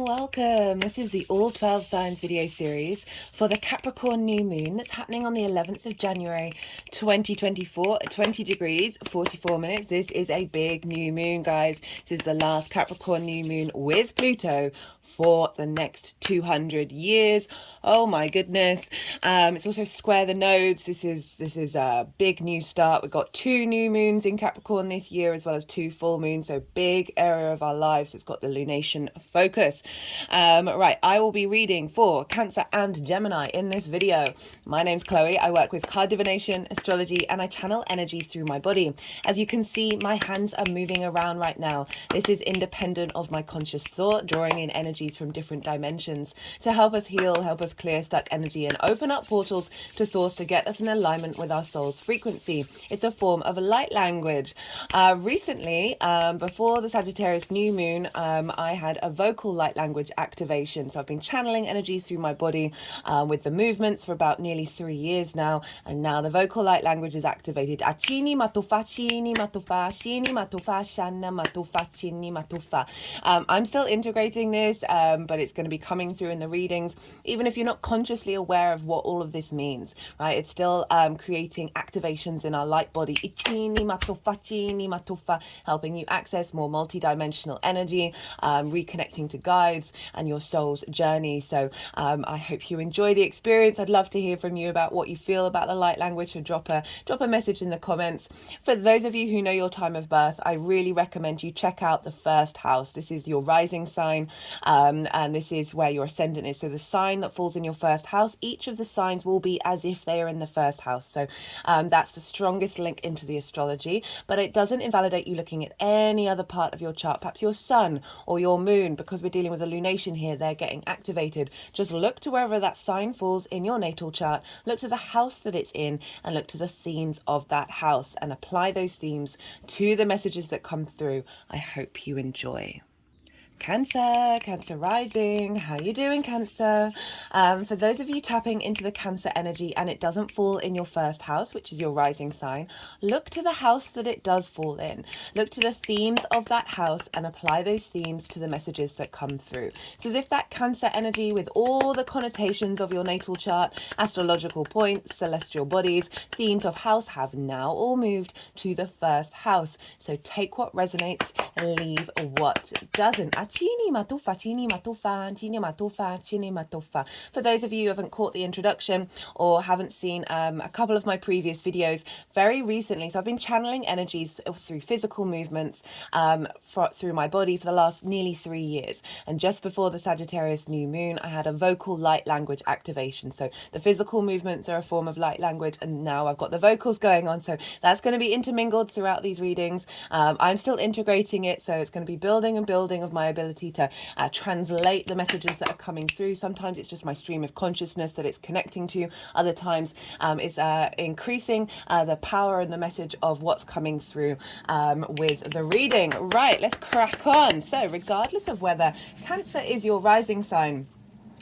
and welcome. This is the All 12 Signs video series for the Capricorn New Moon that's happening on the 11th of January 2024 at 20 degrees 44 minutes. This is a big new moon, guys. This is the last Capricorn New Moon with Pluto for the next 200 years. Oh my goodness. It's also square the nodes. This is a big new start. We've got 2 new moons in Capricorn this year as well as 2 full moons, so big area of our lives that's got the lunation focus. Right, I will be reading for Cancer and Gemini in this video. My name's Chloe. I work with card divination, astrology, and I channel energies through my body. As you can see, my hands are moving around right now. This is independent of my conscious thought, drawing in energies from different dimensions to help us heal, help us clear stuck energy, and open up portals to source to get us in alignment with our soul's frequency. It's a form of light language. Recently, before the Sagittarius new moon, I had a vocal light language activation. So I've been channeling energies through my body with the movements for about nearly 3 years now. And now the vocal light language is activated. Achini matufa, chini matufa, shini matufa, shana matufa, chini matufa. I'm still integrating this, but it's going to be coming through in the readings, even if you're not consciously aware of what all of this means, right? It's still creating activations in our light body. Ichini matufa, chini matufa, helping you access more multidimensional energy, reconnecting to guides and your soul's journey. So I hope you enjoy the experience. I'd love to hear from you about what you feel about the light language, so drop a message in the comments. For those of you who know your time of birth, I really recommend you check out the first house. This is your rising sign, and this is where your ascendant is. So the sign that falls in your first house, each of the signs will be as if they are in the first house. So that's the strongest link into the astrology, but it doesn't invalidate you looking at any other part of your chart, perhaps your sun or your moon, because we're dealing with a lunation here. They're getting activated. Just look to wherever that sign falls in your natal chart, look to the house that it's in, and look to the themes of that house and apply those themes to the messages that come through. I hope you enjoy. Cancer rising, how you doing, Cancer? For those of you tapping into the Cancer energy and it doesn't fall in your first house, which is your rising sign, look to the house that it does fall in. Look to the themes of that house and apply those themes to the messages that come through. It's as if that Cancer energy, with all the connotations of your natal chart, astrological points, celestial bodies, themes of house, have now all moved to the first house. So take what resonates and leave what doesn't. Chini matufa, chini matufa, chini matufa, chini matufa. For those of you who haven't caught the introduction or haven't seen a couple of my previous videos, very recently, so I've been channeling energies through physical movements through my body for the last nearly 3 years. And just before the Sagittarius new moon, I had a vocal light language activation. So the physical movements are a form of light language, and now I've got the vocals going on. So that's going to be intermingled throughout these readings. I'm still integrating it, so it's going to be building and building of my ability to translate the messages that are coming through. Sometimes it's just my stream of consciousness that it's connecting to. Other times it's increasing the power and the message of what's coming through with the reading. Right, let's crack on. So regardless of whether Cancer is your rising sign,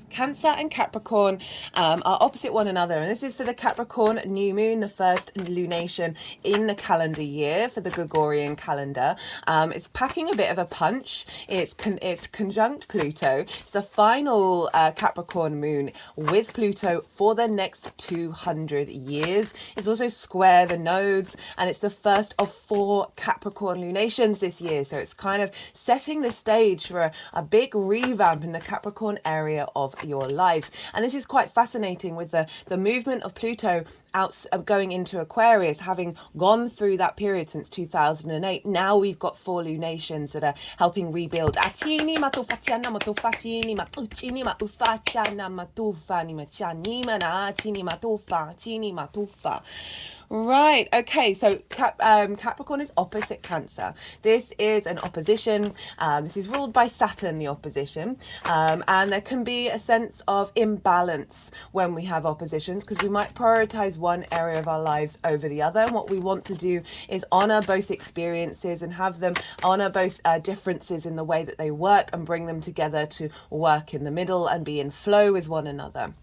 Cancer and Capricorn are opposite one another, and this is for the Capricorn new moon, the first lunation in the calendar year for the Gregorian calendar. It's packing a bit of a punch. It's conjunct Pluto. It's the final Capricorn moon with Pluto for the next 200 years. It's also square the nodes, and it's the first of 4 Capricorn lunations this year. So it's kind of setting the stage for a big revamp in the Capricorn area of your lives. And this is quite fascinating with the movement of Pluto going into Aquarius, having gone through that period since 2008. Now we've got 4 lunations that are helping rebuild. Right, okay, so Capricorn is opposite Cancer. This is an opposition. This is ruled by Saturn, the opposition, and there can be a sense of imbalance when we have oppositions, because we might prioritize one area of our lives over the other. And what we want to do is honor both experiences and have them honor both differences in the way that they work and bring them together to work in the middle and be in flow with one another.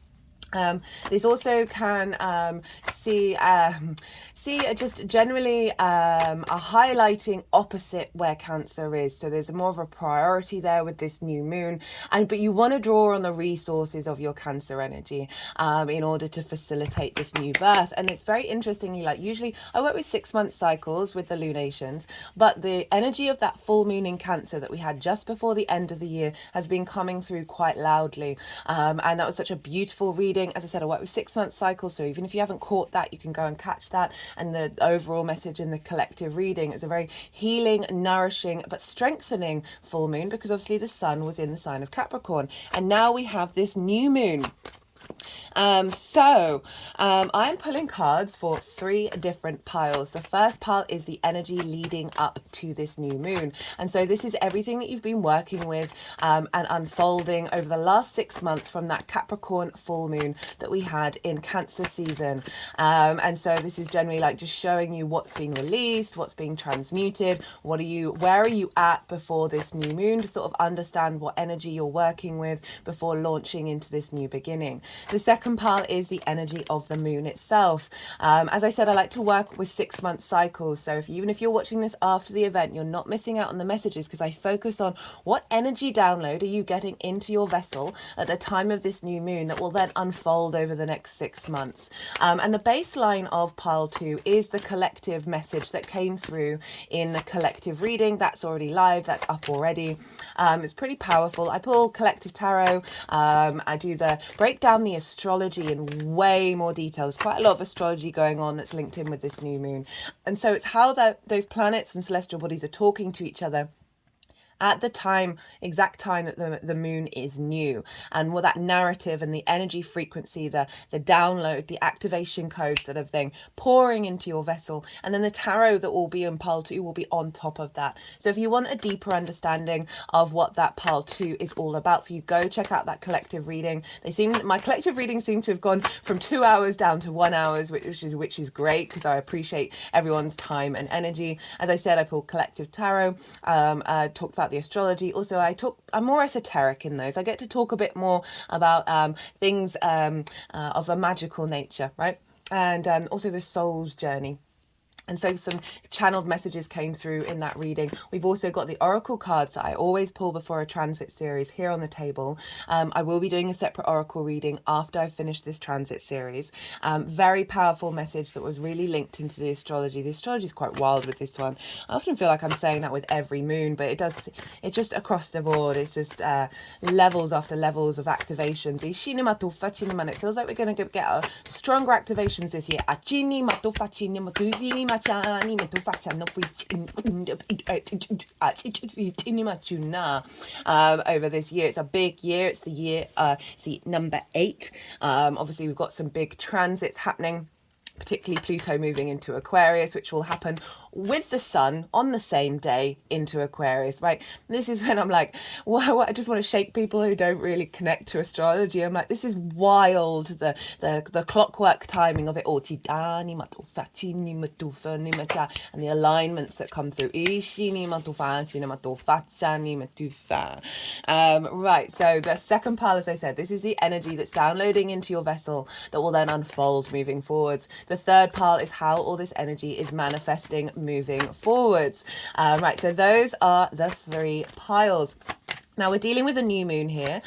This also can see just generally a highlighting opposite where Cancer is. So there's more of a priority there with this new moon, but you want to draw on the resources of your Cancer energy in order to facilitate this new birth. And it's very interestingly, like usually I work with 6-month cycles with the lunations, but the energy of that full moon in Cancer that we had just before the end of the year has been coming through quite loudly, and that was such a beautiful reading. As I said, I work with 6-month cycles, so even if you haven't caught that, you can go and catch that. And the overall message in the collective reading is a very healing, nourishing, but strengthening full moon, because obviously the sun was in the sign of Capricorn, and now we have this new moon. I'm pulling cards for 3 different piles. The first pile is the energy leading up to this new moon. And so this is everything that you've been working with and unfolding over the last 6 months from that Capricorn full moon that we had in Cancer season. And so this is generally like just showing you what's being released, what's being transmuted, where are you at before this new moon, to sort of understand what energy you're working with before launching into this new beginning. The second pile is the energy of the moon itself. As I said, I like to work with 6-month cycles. So even if you're watching this after the event, you're not missing out on the messages, because I focus on what energy download are you getting into your vessel at the time of this new moon that will then unfold over the next 6 months. And the baseline of pile 2 is the collective message that came through in the collective reading. That's already live. That's up already. It's pretty powerful. I pull collective tarot. I do break down the astrology in way more detail. There's quite a lot of astrology going on that's linked in with this new moon. And so it's how those planets and celestial bodies are talking to each other at the exact time that the moon is new, and what that narrative and the energy frequency, the download, the activation codes that have then pouring into your vessel, and then the tarot that will be in pile 2 will be on top of that. So if you want a deeper understanding of what that pile 2 is all about for you, go check out that collective reading. My collective readings seem to have gone from 2 hours down to 1 hour, which is great, because I appreciate everyone's time and energy. As I said, I pulled collective tarot. I talked about the astrology. Also, I'm more esoteric in those. I get to talk a bit more about things of a magical nature, right? And also the soul's journey. And so some channeled messages came through in that reading. We've also got the oracle cards that I always pull before a transit series here on the table. I will be doing a separate oracle reading after I've finished this transit series. Very powerful message that was really linked into the astrology. The astrology is quite wild with this one. I often feel like I'm saying that with every moon, but it's just across the board. It's just levels after levels of activations. And it feels like we're going to get stronger activations this year. Over this year. It's a big year. It's the number 8. Obviously we've got some big transits happening, particularly Pluto moving into Aquarius, which will happen with the sun on the same day into Aquarius, right? This is when I'm like, wow, I just want to shake people who don't really connect to astrology. I'm like, this is wild, the clockwork timing of it all, and the alignments that come through. Right, so the second pile, as I said, this is the energy that's downloading into your vessel that will then unfold moving forwards. The third pile is how all this energy is manifesting moving forwards. Right, so those are the 3 piles. Now we're dealing with a new moon here.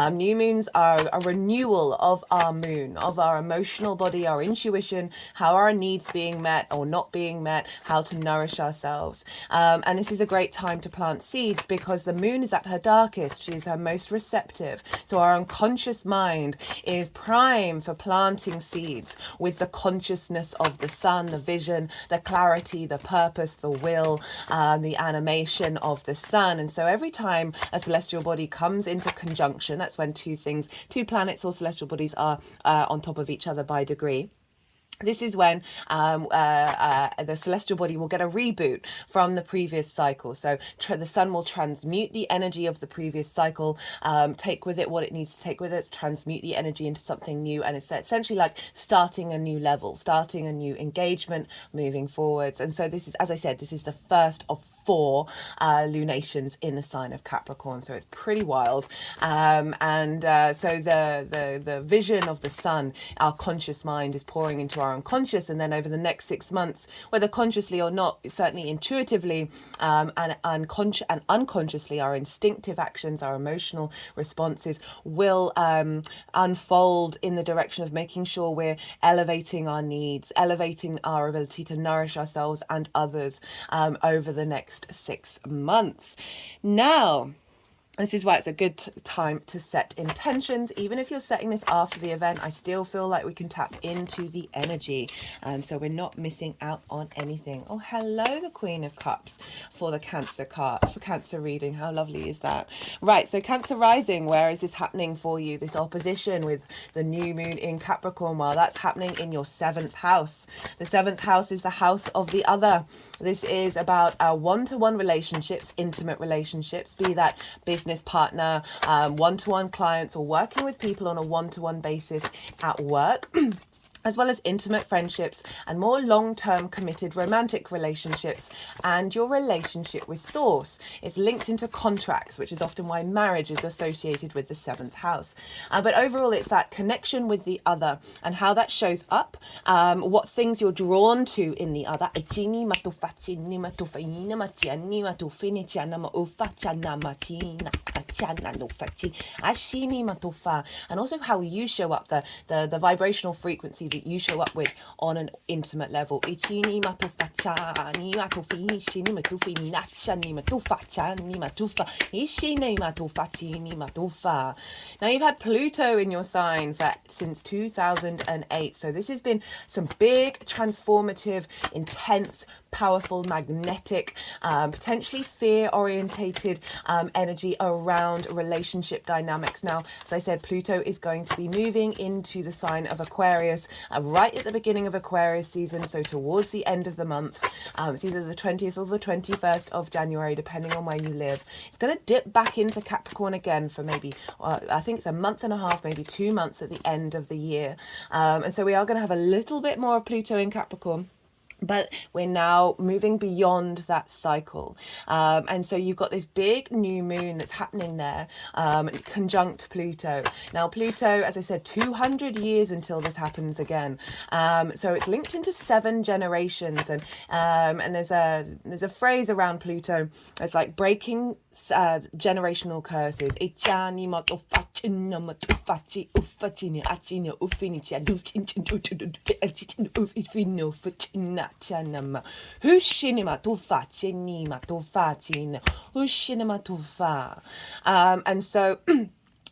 New moons are a renewal of our moon, of our emotional body, our intuition, how our needs being met or not being met, how to nourish ourselves. And this is a great time to plant seeds, because the moon is at her darkest. She's her most receptive. So our unconscious mind is prime for planting seeds with the consciousness of the sun, the vision, the clarity, the purpose, the will, the animation of the sun. And so every time a celestial body comes into conjunction, that's when two planets or celestial bodies are on top of each other by degree. This is when the celestial body will get a reboot from the previous cycle. So the sun will transmute the energy of the previous cycle, take with it what it needs to take with it, transmute the energy into something new. And it's essentially like starting a new level, starting a new engagement, moving forwards. And so this is, as I said, this is the first of 4 lunations in the sign of Capricorn, so it's pretty wild. So the vision of the sun, our conscious mind, is pouring into our unconscious, and then over the next 6 months, whether consciously or not, certainly intuitively and unconsciously, our instinctive actions, our emotional responses will unfold in the direction of making sure we're elevating our needs, elevating our ability to nourish ourselves and others over the next 6 months. Now, this is why it's a good time to set intentions. Even if you're setting this after the event, I still feel like we can tap into the energy. So we're not missing out on anything. Oh, hello, the Queen of Cups for the Cancer card, for Cancer reading. How lovely is that? Right, so Cancer rising, where is this happening for you? This opposition with the new moon in Capricorn, well, that's happening in your 7th house. The 7th house is the house of the other. This is about one-to-one relationships, intimate relationships, be that business partner, one-to-one clients, or working with people on a one-to-one basis at work. As well as intimate friendships and more long-term committed romantic relationships, and your relationship with source. It's linked into contracts, which is often why marriage is associated with the 7th house. But overall, it's that connection with the other and how that shows up, what things you're drawn to in the other. And also how you show up, the vibrational frequency that you show up with on an intimate level. Now you've had Pluto in your sign since 2008, so this has been some big transformative, intense, powerful, magnetic, potentially fear-orientated energy around relationship dynamics. Now, as I said, Pluto is going to be moving into the sign of Aquarius right at the beginning of Aquarius season, so towards the end of the month. It's either the 20th or the 21st of January, depending on where you live. It's going to dip back into Capricorn again for maybe, I think it's a month and a half, maybe 2 months at the end of the year. And so we are going to have a little bit more of Pluto in Capricorn. But we're now moving beyond that cycle. And so you've got this big new moon that's happening there, conjunct Pluto. Now, Pluto, as I said, 200 years until this happens again. So it's linked into 7 generations. And there's a phrase around Pluto. It's like breaking generational curses. And so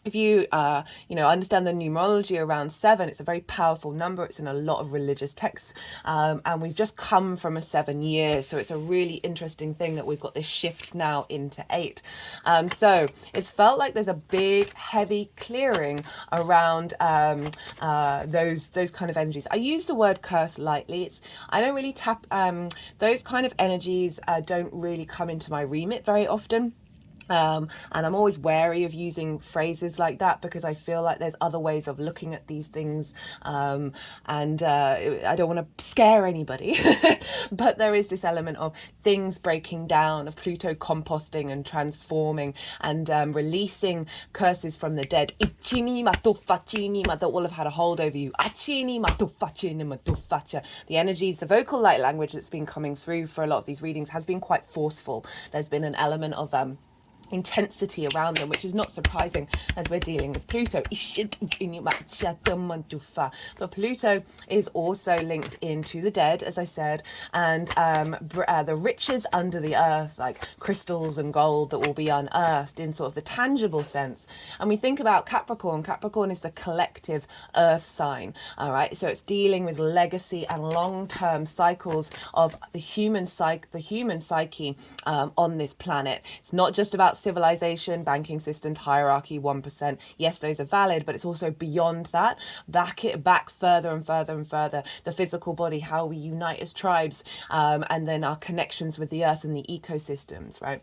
if you understand the numerology around 7, it's a very powerful number. It's in a lot of religious texts, and we've just come from a 7 years, so it's a really interesting thing that we've got this shift now into 8. So it's felt like there's a big, heavy clearing around those kind of energies. I use the word curse lightly. I don't really tap those kind of energies. Don't really come into my remit very often. And I'm always wary of using phrases like that because I feel like there's other ways of looking at these things, and I don't want to scare anybody. But there is this element of things breaking down, of Pluto composting and transforming and releasing curses from the dead that will have had a hold over you. The energies, the vocal light language that's been coming through for a lot of these readings has been quite forceful. There's been an element of intensity around them, which is not surprising as we're dealing with Pluto. But Pluto is also linked into the dead, as I said, and the riches under the earth, like crystals and gold that will be unearthed in sort of the tangible sense. And we think about Capricorn. Capricorn is the collective earth sign, all right? So it's dealing with legacy and long-term cycles of the human psyche on this planet. It's not just about civilization, banking systems, hierarchy, 1%. Yes, those are valid, but it's also beyond that. Back further and further and further. The physical body, how we unite as tribes, and then our connections with the earth and the ecosystems, right?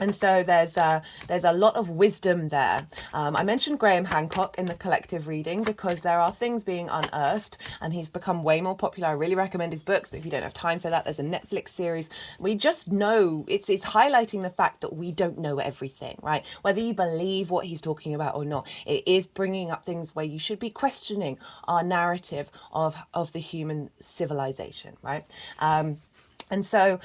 And so there's a lot of wisdom there. I mentioned Graham Hancock in the collective reading because there are things being unearthed, and he's become way more popular. I really recommend his books, but if you don't have time for that, there's a Netflix series. We just know it's highlighting the fact that we don't know everything, right? Whether you believe what he's talking about or not, it is bringing up things where you should be questioning our narrative of the human civilization, right? And so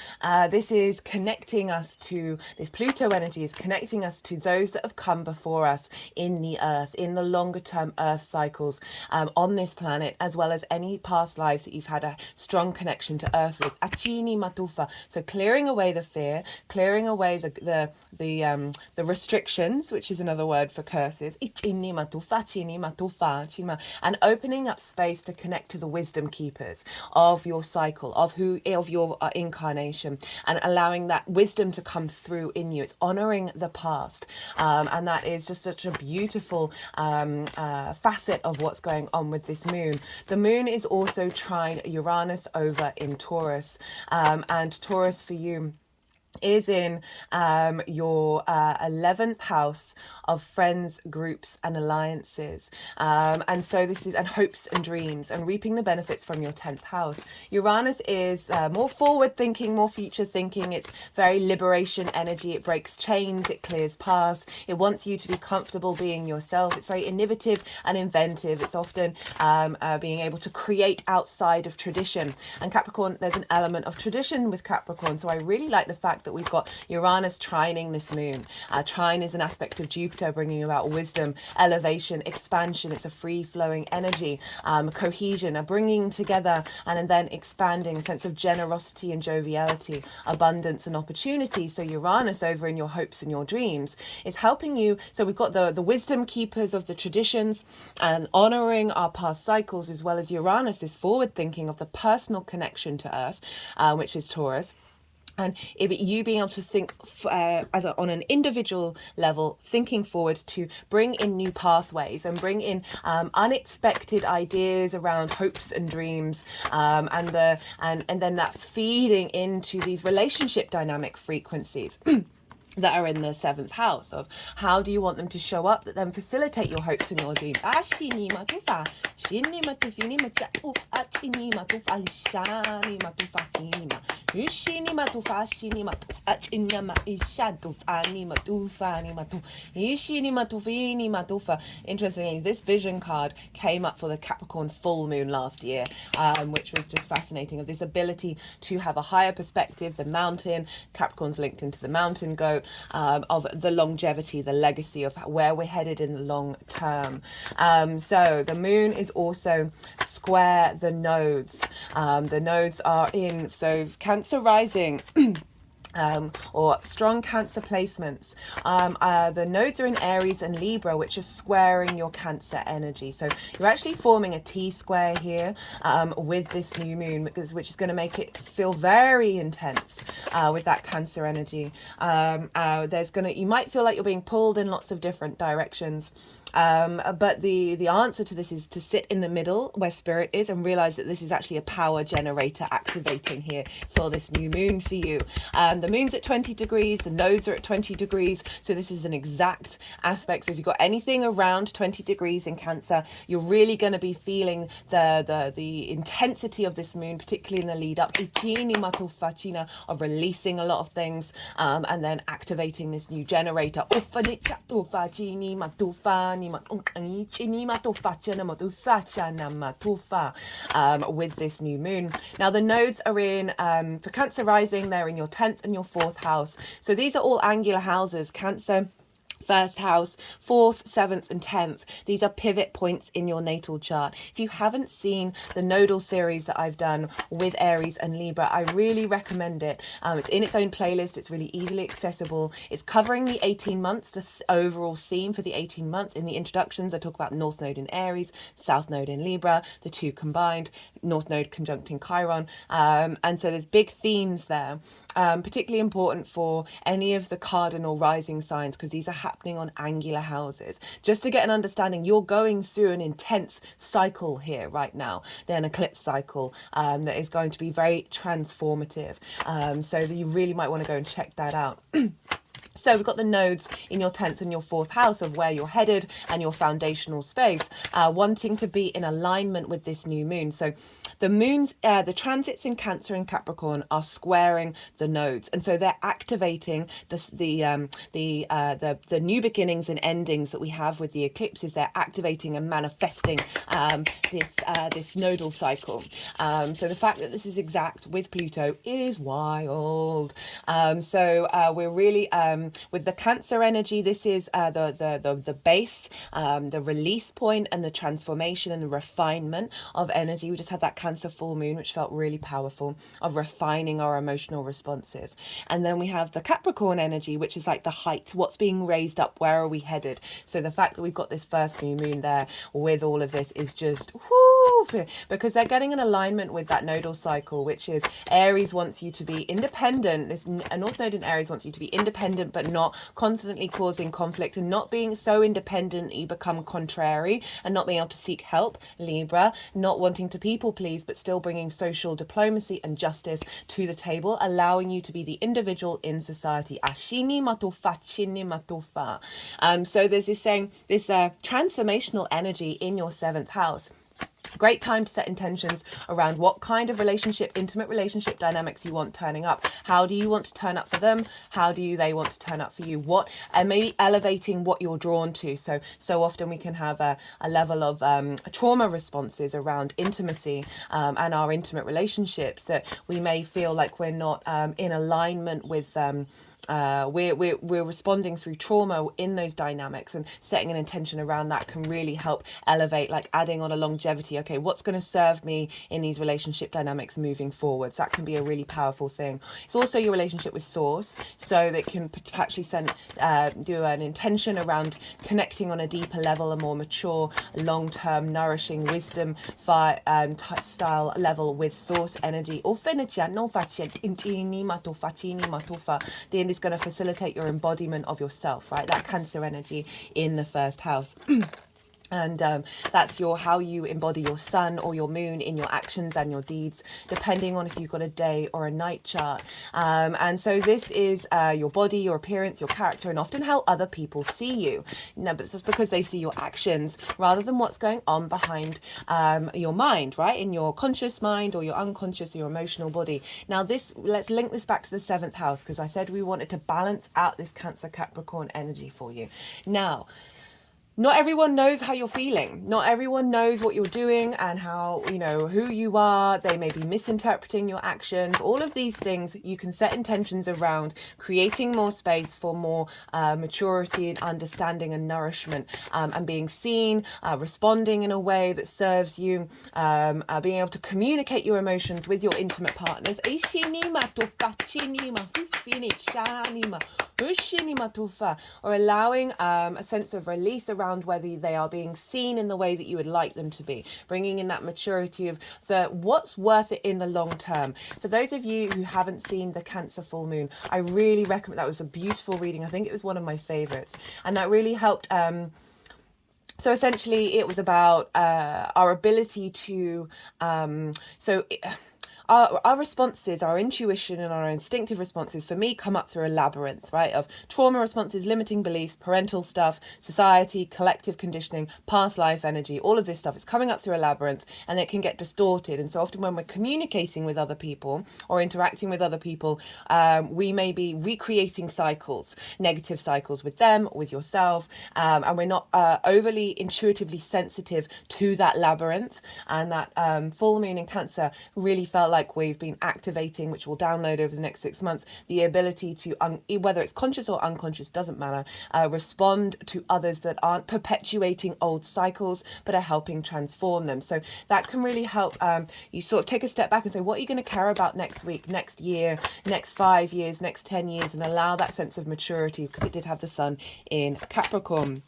this is connecting us to, this Pluto energy is connecting us to those that have come before us in the earth, in the longer term earth cycles on this planet, as well as any past lives that you've had a strong connection to earth with. Achini matufa. So clearing away the fear, clearing away the restrictions, which is another word for curses. Ichini matufa, chini matufa, chima, and opening up space to connect to the wisdom keepers of your cycle, of your incarnation, and allowing that wisdom to come through in you. It's honoring the past, and that is just such a beautiful facet of what's going on with this moon. The moon is also trine Uranus over in Taurus, and Taurus for you is in your 11th house of friends, groups and alliances, and so this is, and hopes and dreams, and reaping the benefits from your 10th house. Uranus is more forward thinking, more future thinking. It's very liberation energy. It breaks chains, it clears paths, it wants you to be comfortable being yourself. It's very innovative and inventive. It's often being able to create outside of tradition, and Capricorn, there's an element of tradition with Capricorn, so I really like the fact that we've got Uranus trining this moon. Trine is an aspect of Jupiter, bringing about wisdom, elevation, expansion. It's a free-flowing energy, cohesion, a bringing together and then expanding, a sense of generosity and joviality, abundance and opportunity. So Uranus over in your hopes and your dreams is helping you. So we've got the wisdom keepers of the traditions and honoring our past cycles, as well as Uranus, this forward thinking of the personal connection to Earth, which is Taurus. And you being able to think on an individual level, thinking forward to bring in new pathways and bring in unexpected ideas around hopes and dreams, and then that's feeding into these relationship dynamic frequencies that are in the 7th house of how do you want them to show up that then facilitate your hopes and your dreams. Interestingly, this vision card came up for the Capricorn full moon last year, which was just fascinating, of this ability to have a higher perspective. The mountain, Capricorn's linked into the mountain goat, of the longevity, the legacy of where we're headed in the long term. So the moon is also square the nodes. The nodes are in, so Cancer rising, or strong Cancer placements. The nodes are in Aries and Libra, which are squaring your Cancer energy. So you're actually forming a T-square here with this new moon, which is going to make it feel very intense with that Cancer energy. You might feel like you're being pulled in lots of different directions. But the answer to this is to sit in the middle where spirit is and realize that this is actually a power generator activating here for this new moon for you. The moon's at 20 degrees, the nodes are at 20 degrees, so this is an exact aspect. So if you've got anything around 20 degrees in Cancer, you're really going to be feeling the intensity of this moon, particularly in the lead up of releasing a lot of things, and then activating this new generator with this new moon. Now the nodes are in, for Cancer rising, they're in your 10th and your 4th house. So these are all angular houses. Cancer, 1st house, 4th, 7th and 10th. These are pivot points in your natal chart. If you haven't seen the nodal series that I've done with Aries and Libra, I really recommend it. It's in its own playlist. It's really easily accessible. It's covering the 18 months, the overall theme for the 18 months. In the introductions, I talk about North Node in Aries, South Node in Libra, the two combined, North Node conjuncting Chiron. And so there's big themes there, particularly important for any of the cardinal rising signs, because these are happening on angular houses. Just to get an understanding, you're going through an intense cycle here right now. Then an eclipse cycle that is going to be very transformative. So you really might want to go and check that out. So we've got the nodes in your 10th and your 4th house of where you're headed and your foundational space, wanting to be in alignment with this new moon. So the moons, the transits in Cancer and Capricorn are squaring the nodes, and so they're activating the new beginnings and endings that we have with the eclipses. They're activating and manifesting this nodal cycle. So the fact that this is exact with Pluto is wild. We're really with the Cancer energy. This is the base, the release point, and the transformation and the refinement of energy. We just had that Cancer full moon, which felt really powerful, of refining our emotional responses. And then we have the Capricorn energy, which is like the height, what's being raised up, where are we headed? So the fact that we've got this first new moon there with all of this is just whoo, because they're getting an alignment with that nodal cycle, which is Aries wants you to be independent. This a North Node in Aries wants you to be independent, but not constantly causing conflict, and not being so independent you become contrary, and not being able to seek help. Libra, not wanting to people please, but still bringing social diplomacy and justice to the table, allowing you to be the individual in society. Ashini matofa, chini matofa. So there's this saying, this transformational energy in your 7th house. Great time to set intentions around what kind of relationship, intimate relationship dynamics you want turning up. How do you want to turn up for them? How do they want to turn up for you? What, and maybe elevating what you're drawn to. So often we can have a level of trauma responses around intimacy and our intimate relationships, that we may feel like we're not in alignment with we're responding through trauma in those dynamics, and setting an intention around that can really help elevate, like adding on a longevity. Okay, what's going to serve me in these relationship dynamics moving forwards? That can be a really powerful thing. It's also your relationship with source, so that can actually do an intention around connecting on a deeper level, a more mature, long-term, nourishing wisdom style level with source energy. Is going to facilitate your embodiment of yourself, right? That Cancer energy in the 1st house. And that's how you embody your sun or your moon in your actions and your deeds, depending on if you've got a day or a night chart. And so this is your body, your appearance, your character, and often how other people see you. No, but it's just because they see your actions rather than what's going on behind your mind, right? In your conscious mind or your unconscious or your emotional body. Now let's link this back to the 7th house, because I said we wanted to balance out this Cancer Capricorn energy for you. Now, not everyone knows how you're feeling. Not everyone knows what you're doing and how, who you are. They may be misinterpreting your actions. All of these things you can set intentions around, creating more space for more maturity and understanding and nourishment, and being seen, responding in a way that serves you, being able to communicate your emotions with your intimate partners. Or allowing a sense of release around whether they are being seen in the way that you would like them to be, bringing in that maturity of what's worth it in the long term. For those of you who haven't seen the Cancer full moon, I really recommend. That was a beautiful reading. I think it was one of my favorites, and that really helped. So essentially it was about our ability to our responses, our intuition and our instinctive responses, for me, come up through a labyrinth, right, of trauma responses, limiting beliefs, parental stuff, society, collective conditioning, past life energy. All of this stuff is coming up through a labyrinth, and it can get distorted. And so often when we're communicating with other people or interacting with other people, we may be recreating cycles, negative cycles with them, with yourself, and we're not overly intuitively sensitive to that labyrinth. And that full moon in Cancer really felt like we've been activating, which we'll download over the next 6 months, the ability to, whether it's conscious or unconscious, doesn't matter, respond to others that aren't perpetuating old cycles, but are helping transform them. So that can really help you sort of take a step back and say, what are you going to care about next week, next year, next 5 years, next 10 years, and allow that sense of maturity, because it did have the sun in Capricorn.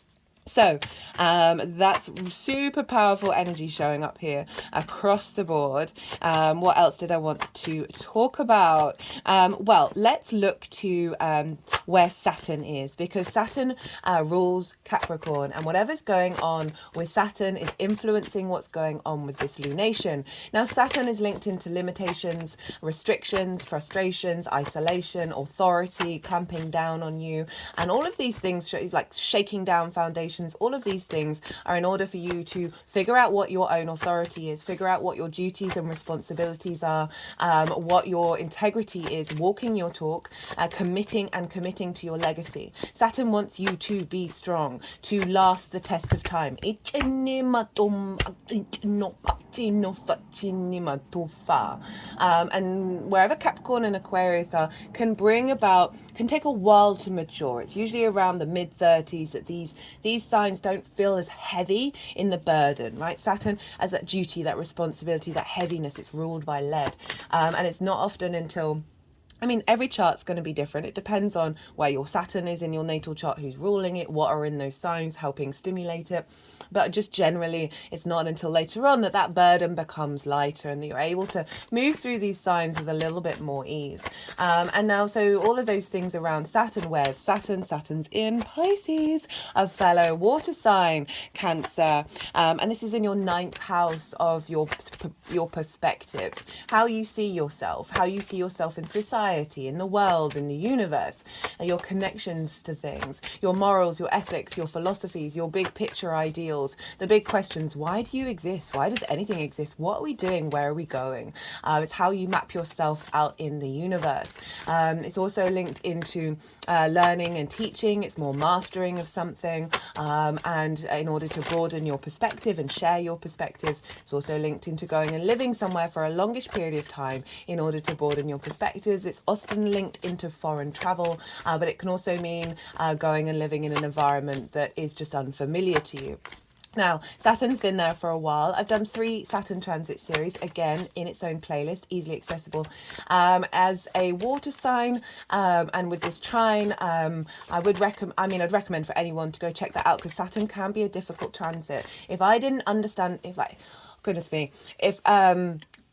So that's super powerful energy showing up here across the board. What else did I want to talk about? Well, let's look to where Saturn is, because Saturn rules Capricorn, and whatever's going on with Saturn is influencing what's going on with this lunation. Now, Saturn is linked into limitations, restrictions, frustrations, isolation, authority, clamping down on you, and all of these things is like shaking down foundations. All of these things are in order for you to figure out what your own authority is, figure out what your duties and responsibilities are, what your integrity is, walking your talk, committing to your legacy. Saturn wants you to be strong, to last the test of time. And wherever Capricorn and Aquarius are, can take a while to mature. It's usually around the mid-30s that these signs don't feel as heavy in the burden, right? Saturn as that duty, that responsibility, that heaviness. It's ruled by lead, and it's not often until, I mean, every chart's going to be different. It depends on where your Saturn is in your natal chart, who's ruling it, what are in those signs helping stimulate it. But just generally, it's not until later on that burden becomes lighter and that you're able to move through these signs with a little bit more ease. And now, so all of those things around Saturn, where's Saturn? Saturn's in Pisces, a fellow water sign, Cancer. And this is in your 9th house of your perspectives, how you see yourself, in society, in the world, in the universe, and your connections to things, your morals, your ethics, your philosophies, your big picture ideals, the big questions. Why do you exist? Why does anything exist? What are we doing? Where are we going? It's how you map yourself out in the universe. It's also linked into learning and teaching. It's more mastering of something, and in order to broaden your perspective and share your perspectives. It's also linked into going and living somewhere for a longish period of time in order to broaden your perspectives. It's often linked into foreign travel, but it can also mean going and living in an environment that is just unfamiliar to you. Now, Saturn's been there for a while. I've done 3 Saturn transit series, again, in its own playlist, easily accessible. As a water sign, and with this trine, I'd recommend for anyone to go check that out, because Saturn can be a difficult transit. If I didn't understand, goodness me, if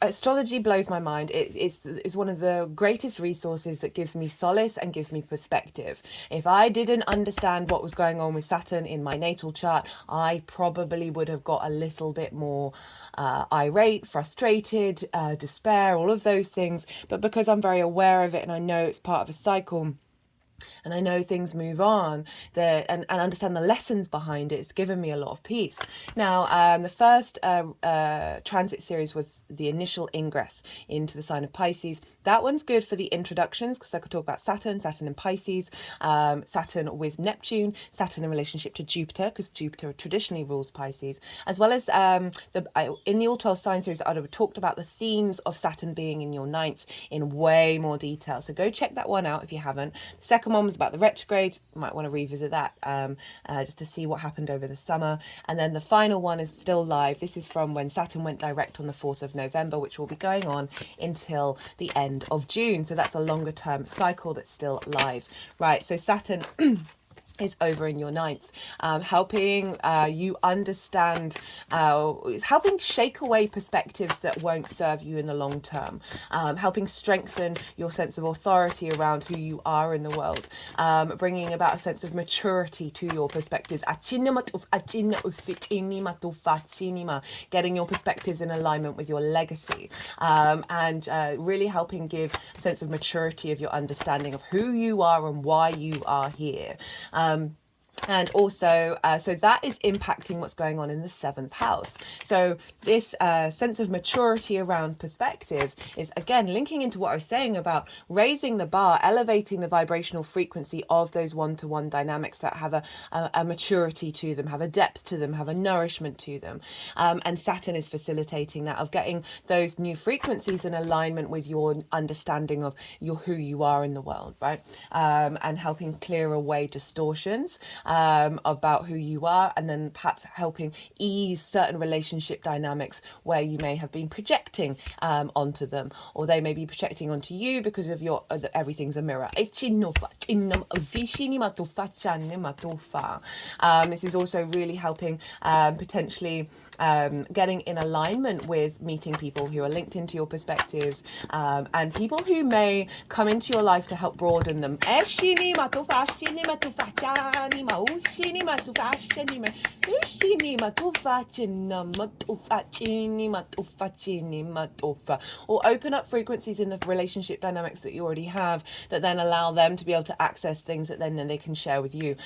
astrology blows my mind. It's one of the greatest resources that gives me solace and gives me perspective. If I didn't understand what was going on with Saturn in my natal chart, I probably would have got a little bit more irate, frustrated, despair, all of those things. But because I'm very aware of it and I know it's part of a cycle, and I know things move on, and understand the lessons behind it, it's given me a lot of peace. Now, the first transit series was the initial ingress into the sign of Pisces. That one's good for the introductions, because I could talk about Saturn in Pisces, Saturn with Neptune, Saturn in relationship to Jupiter, because Jupiter traditionally rules Pisces, as well as in the All 12 Sign series, I'd have talked about the themes of Saturn being in your 9th in way more detail. So go check that one out if you haven't. The second one was about the retrograde. You might want to revisit that just to see what happened over the summer. And then the final one is still live. This is from when Saturn went direct on the 4th of November, which will be going on until the end of June. So that's a longer term cycle that's still live. Right, so Saturn is over in your 9th, helping you understand, helping shake away perspectives that won't serve you in the long term, helping strengthen your sense of authority around who you are in the world, bringing about a sense of maturity to your perspectives, getting your perspectives in alignment with your legacy, and really helping give a sense of maturity of your understanding of who you are and why you are here. And also, so that is impacting what's going on in the 7th house. So this sense of maturity around perspectives is, again, linking into what I was saying about raising the bar, elevating the vibrational frequency of those one-to-one dynamics that have a maturity to them, have a depth to them, have a nourishment to them. And Saturn is facilitating that, of getting those new frequencies in alignment with your understanding of who you are in the world, right? And helping clear away distortions, about who you are, and then perhaps helping ease certain relationship dynamics where you may have been projecting onto them, or they may be projecting onto you because of your everything's a mirror. This is also really helping potentially getting in alignment with meeting people who are linked into your perspectives, and people who may come into your life to help broaden them. Or open up frequencies in the relationship dynamics that you already have that then allow them to be able to access things that then they can share with you.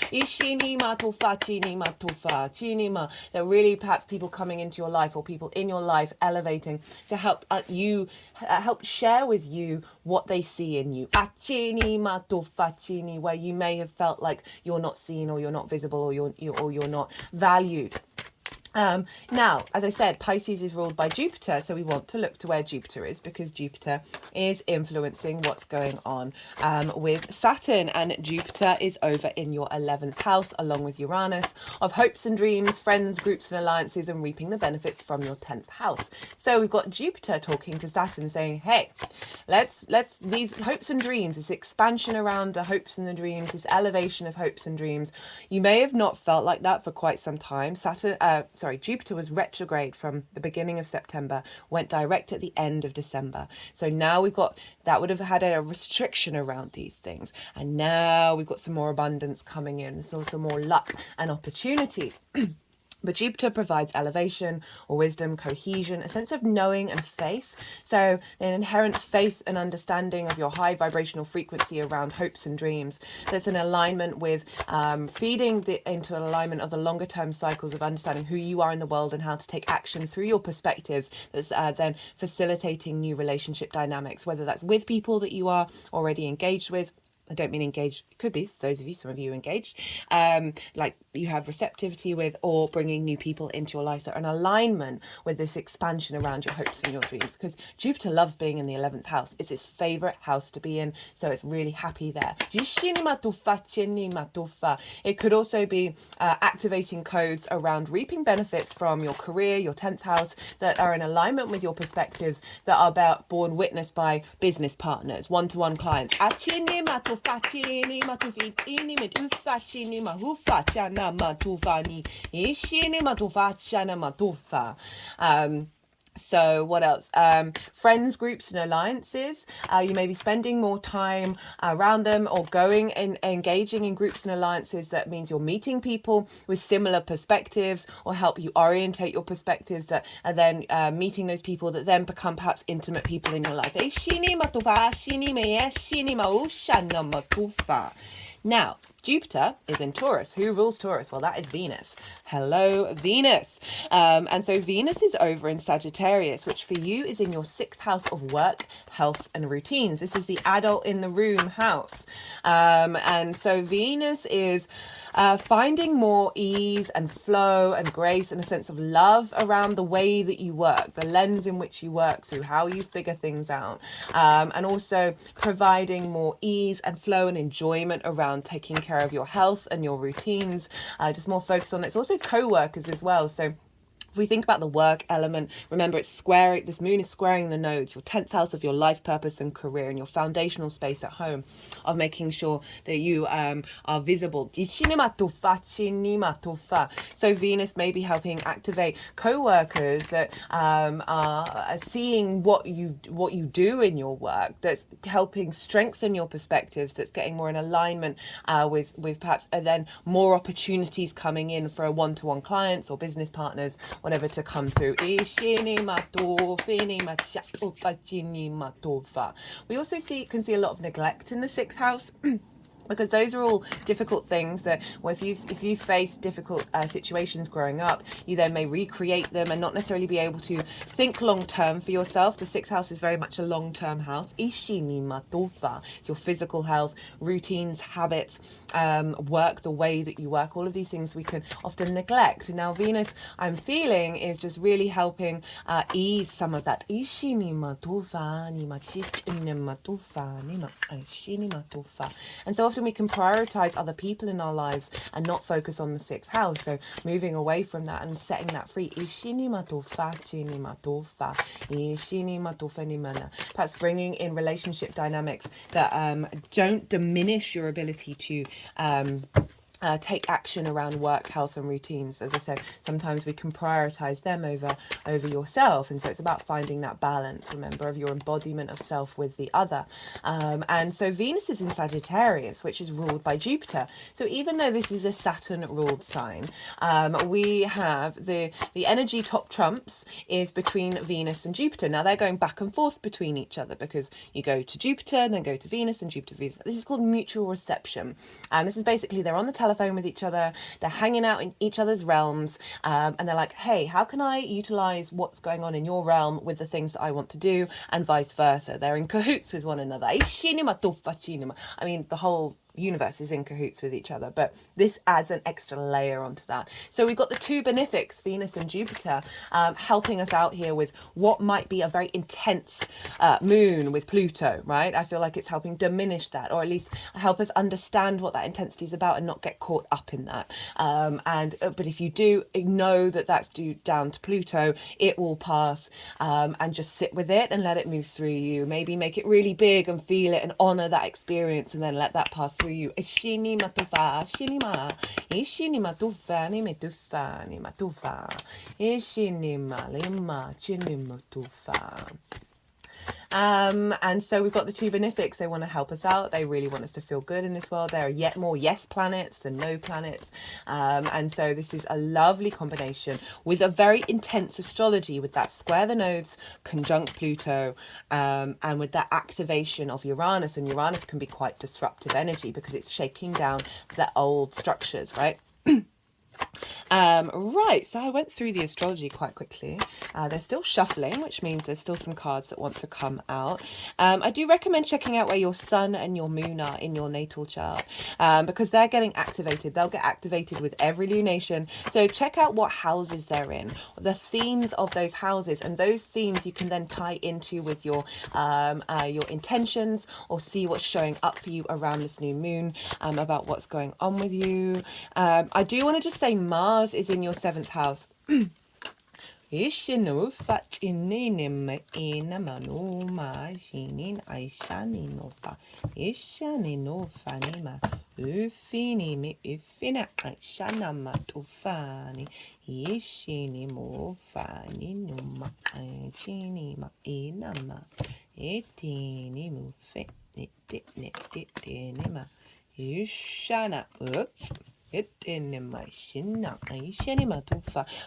They're really perhaps people coming into your life, or people in your life elevating to help you help share with you what they see in you, where you may have felt like you're not seen, or you're not visible, or you're not valued. Now, as I said, Pisces is ruled by Jupiter, so we want to look to where Jupiter is, because Jupiter is influencing what's going on with Saturn, and Jupiter is over in your 11th house, along with Uranus, of hopes and dreams, friends, groups and alliances, and reaping the benefits from your 10th house. So we've got Jupiter talking to Saturn saying, hey, let's these hopes and dreams, this expansion around the hopes and the dreams, this elevation of hopes and dreams. You may have not felt like that for quite some time. Jupiter was retrograde from the beginning of September, went direct at the end of December. So now we've got, that would have had a restriction around these things. And now we've got some more abundance coming in. There's also more luck and opportunities. But Jupiter provides elevation or wisdom, cohesion, a sense of knowing and faith. So an inherent faith and understanding of your high vibrational frequency around hopes and dreams. That's an alignment with feeding into an alignment of the longer term cycles of understanding who you are in the world and how to take action through your perspectives. That's then facilitating new relationship dynamics, whether that's with people that you are already engaged with. I don't mean engaged, it could be those of you, some of you engaged, like you have receptivity with, or bringing new people into your life that are in alignment with this expansion around your hopes and your dreams, because Jupiter loves being in the 11th house. It's its favorite house to be in, so it's really happy there. It could also be activating codes around reaping benefits from your career, your 10th house, that are in alignment with your perspectives, that are borne witness by business partners, one-to-one clients. So what else? Friends, groups and alliances. You may be spending more time around them, or going and engaging in groups and alliances. That means you're meeting people with similar perspectives, or help you orientate your perspectives, that are then meeting those people that then become perhaps intimate people in your life. Now, Jupiter is in Taurus. Who rules Taurus? Well, that is Venus. Hello, Venus. And so Venus is over in Sagittarius, which for you is in your 6th house of work, health and routines. This is the adult in the room house. And so Venus is finding more ease and flow and grace and a sense of love around the way that you work, the lens in which you work through, how you figure things out, and also providing more ease and flow and enjoyment around taking care of your health and your routines, just more focus on it. It's also co-workers as well. So if we think about the work element, remember it's squaring, this moon is squaring the nodes, your 10th house of your life purpose and career, and your foundational space at home, of making sure that you are visible. So Venus may be helping activate co-workers that are seeing what you do in your work, that's helping strengthen your perspectives, that's getting more in alignment with perhaps then more opportunities coming in for a one-to-one clients or business partners, whatever, to come through. We also can see a lot of neglect in the 6th house. Because those are all difficult things that, well, if you face difficult situations growing up, you then may recreate them and not necessarily be able to think long term for yourself. The 6th house is very much a long term house. It's your physical health, routines, habits, work, the way that you work. All of these things we can often neglect. And now Venus, I'm feeling, is just really helping ease some of that. And so often we can prioritize other people in our lives and not focus on the sixth house. So moving away from that and setting that free. Perhaps bringing in relationship dynamics that don't diminish your ability to take action around work, health and routines. As I said, sometimes we can prioritize them over yourself, and so it's about finding that balance, remember, of your embodiment of self with the other. And so Venus is in Sagittarius, which is ruled by Jupiter. So even though this is a Saturn ruled sign, we have the energy top trumps is between Venus and Jupiter. Now they're going back and forth between each other because you go to Jupiter and then go to Venus and Jupiter, Venus. This is called mutual reception. And this is basically they're on the telephone with each other, they're hanging out in each other's realms, and they're like, hey, how can I utilize what's going on in your realm with the things that I want to do, and vice versa. They're in cahoots with one another. I mean, the whole universe is in cahoots with each other, but this adds an extra layer onto that. So we've got the two benefics, Venus and Jupiter, helping us out here with what might be a very intense moon with Pluto, right? I feel like it's helping diminish that, or at least help us understand what that intensity is about and not get caught up in that. But if you do know that that's due down to Pluto, it will pass, and just sit with it and let it move through you. Maybe make it really big and feel it and honor that experience, and then let that pass through you. Ishini matufa, shinima, ishini matufa, ni metufa, ni matufa, ishini malima, chini matufa. And so we've got the two benefics. They want to help us out. They really want us to feel good in this world. There are yet more yes planets than no planets. And so this is a lovely combination with a very intense astrology, with that square the nodes, conjunct Pluto, and with that activation of Uranus. And Uranus can be quite disruptive energy because it's shaking down the old structures, right? Right, so I went through the astrology quite quickly. They're still shuffling, which means there's still some cards that want to come out. I do recommend checking out where your sun and your moon are in your natal chart, because they're getting activated. They'll get activated with every lunation. So check out what houses they're in, the themes of those houses, and those themes you can then tie into with your intentions, or see what's showing up for you around this new moon, about what's going on with you. I do want to just say Mars is in your 7th house.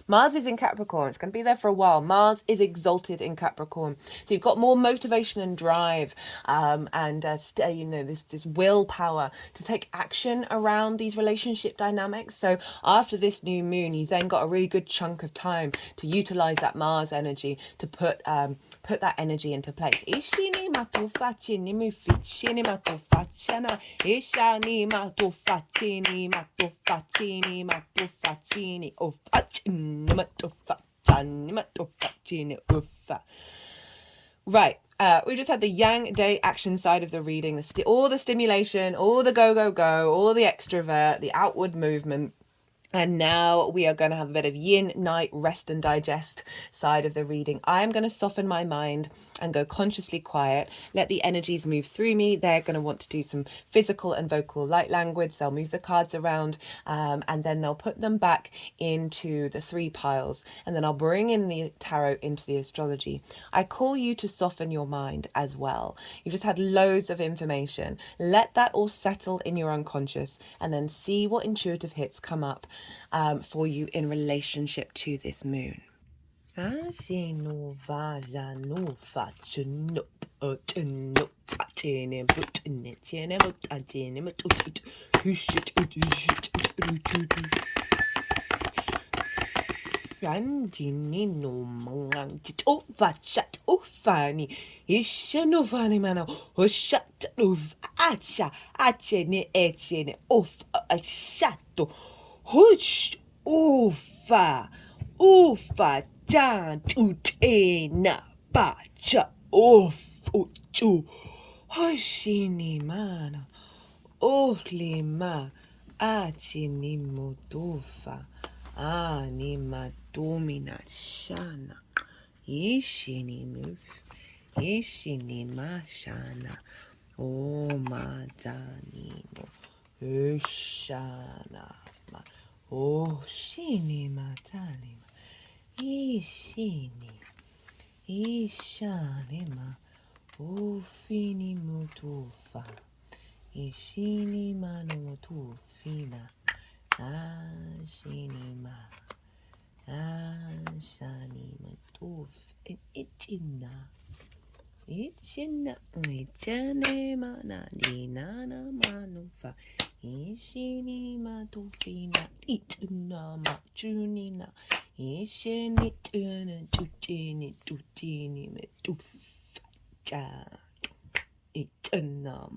Mars is in Capricorn. It's going to be there for a while. Mars is exalted in Capricorn, so you've got more motivation and drive, and this willpower to take action around these relationship dynamics. So after this new moon, you then got a really good chunk of time to utilize that Mars energy to put that energy into place. Right, we just had the Yang Day action side of the reading, all the stimulation, all the go, all the extrovert, the outward movement. And now we are going to have a bit of yin, night, rest and digest side of the reading. I am going to soften my mind and go consciously quiet. Let the energies move through me. They're going to want to do some physical and vocal light language. They'll move the cards around, and then they'll put them back into the 3 piles. And then I'll bring in the tarot into the astrology. I call you to soften your mind as well. You've just had loads of information. Let that all settle in your unconscious, and then see what intuitive hits come up for you in relationship to this moon. Ufa jan utena bacha ufu chu hoshini mana Olima achinimotofa anima domina shana ishinimuf ishinima shana omadanino ushana ma oshinima tanima ishini ishanima ofinimutofa ishini mano tufina ashinima ashanima tuf ichina ichina ichanema na dinana manufa ishini matufina ituna machunina ishini tuna tutini metufa ituna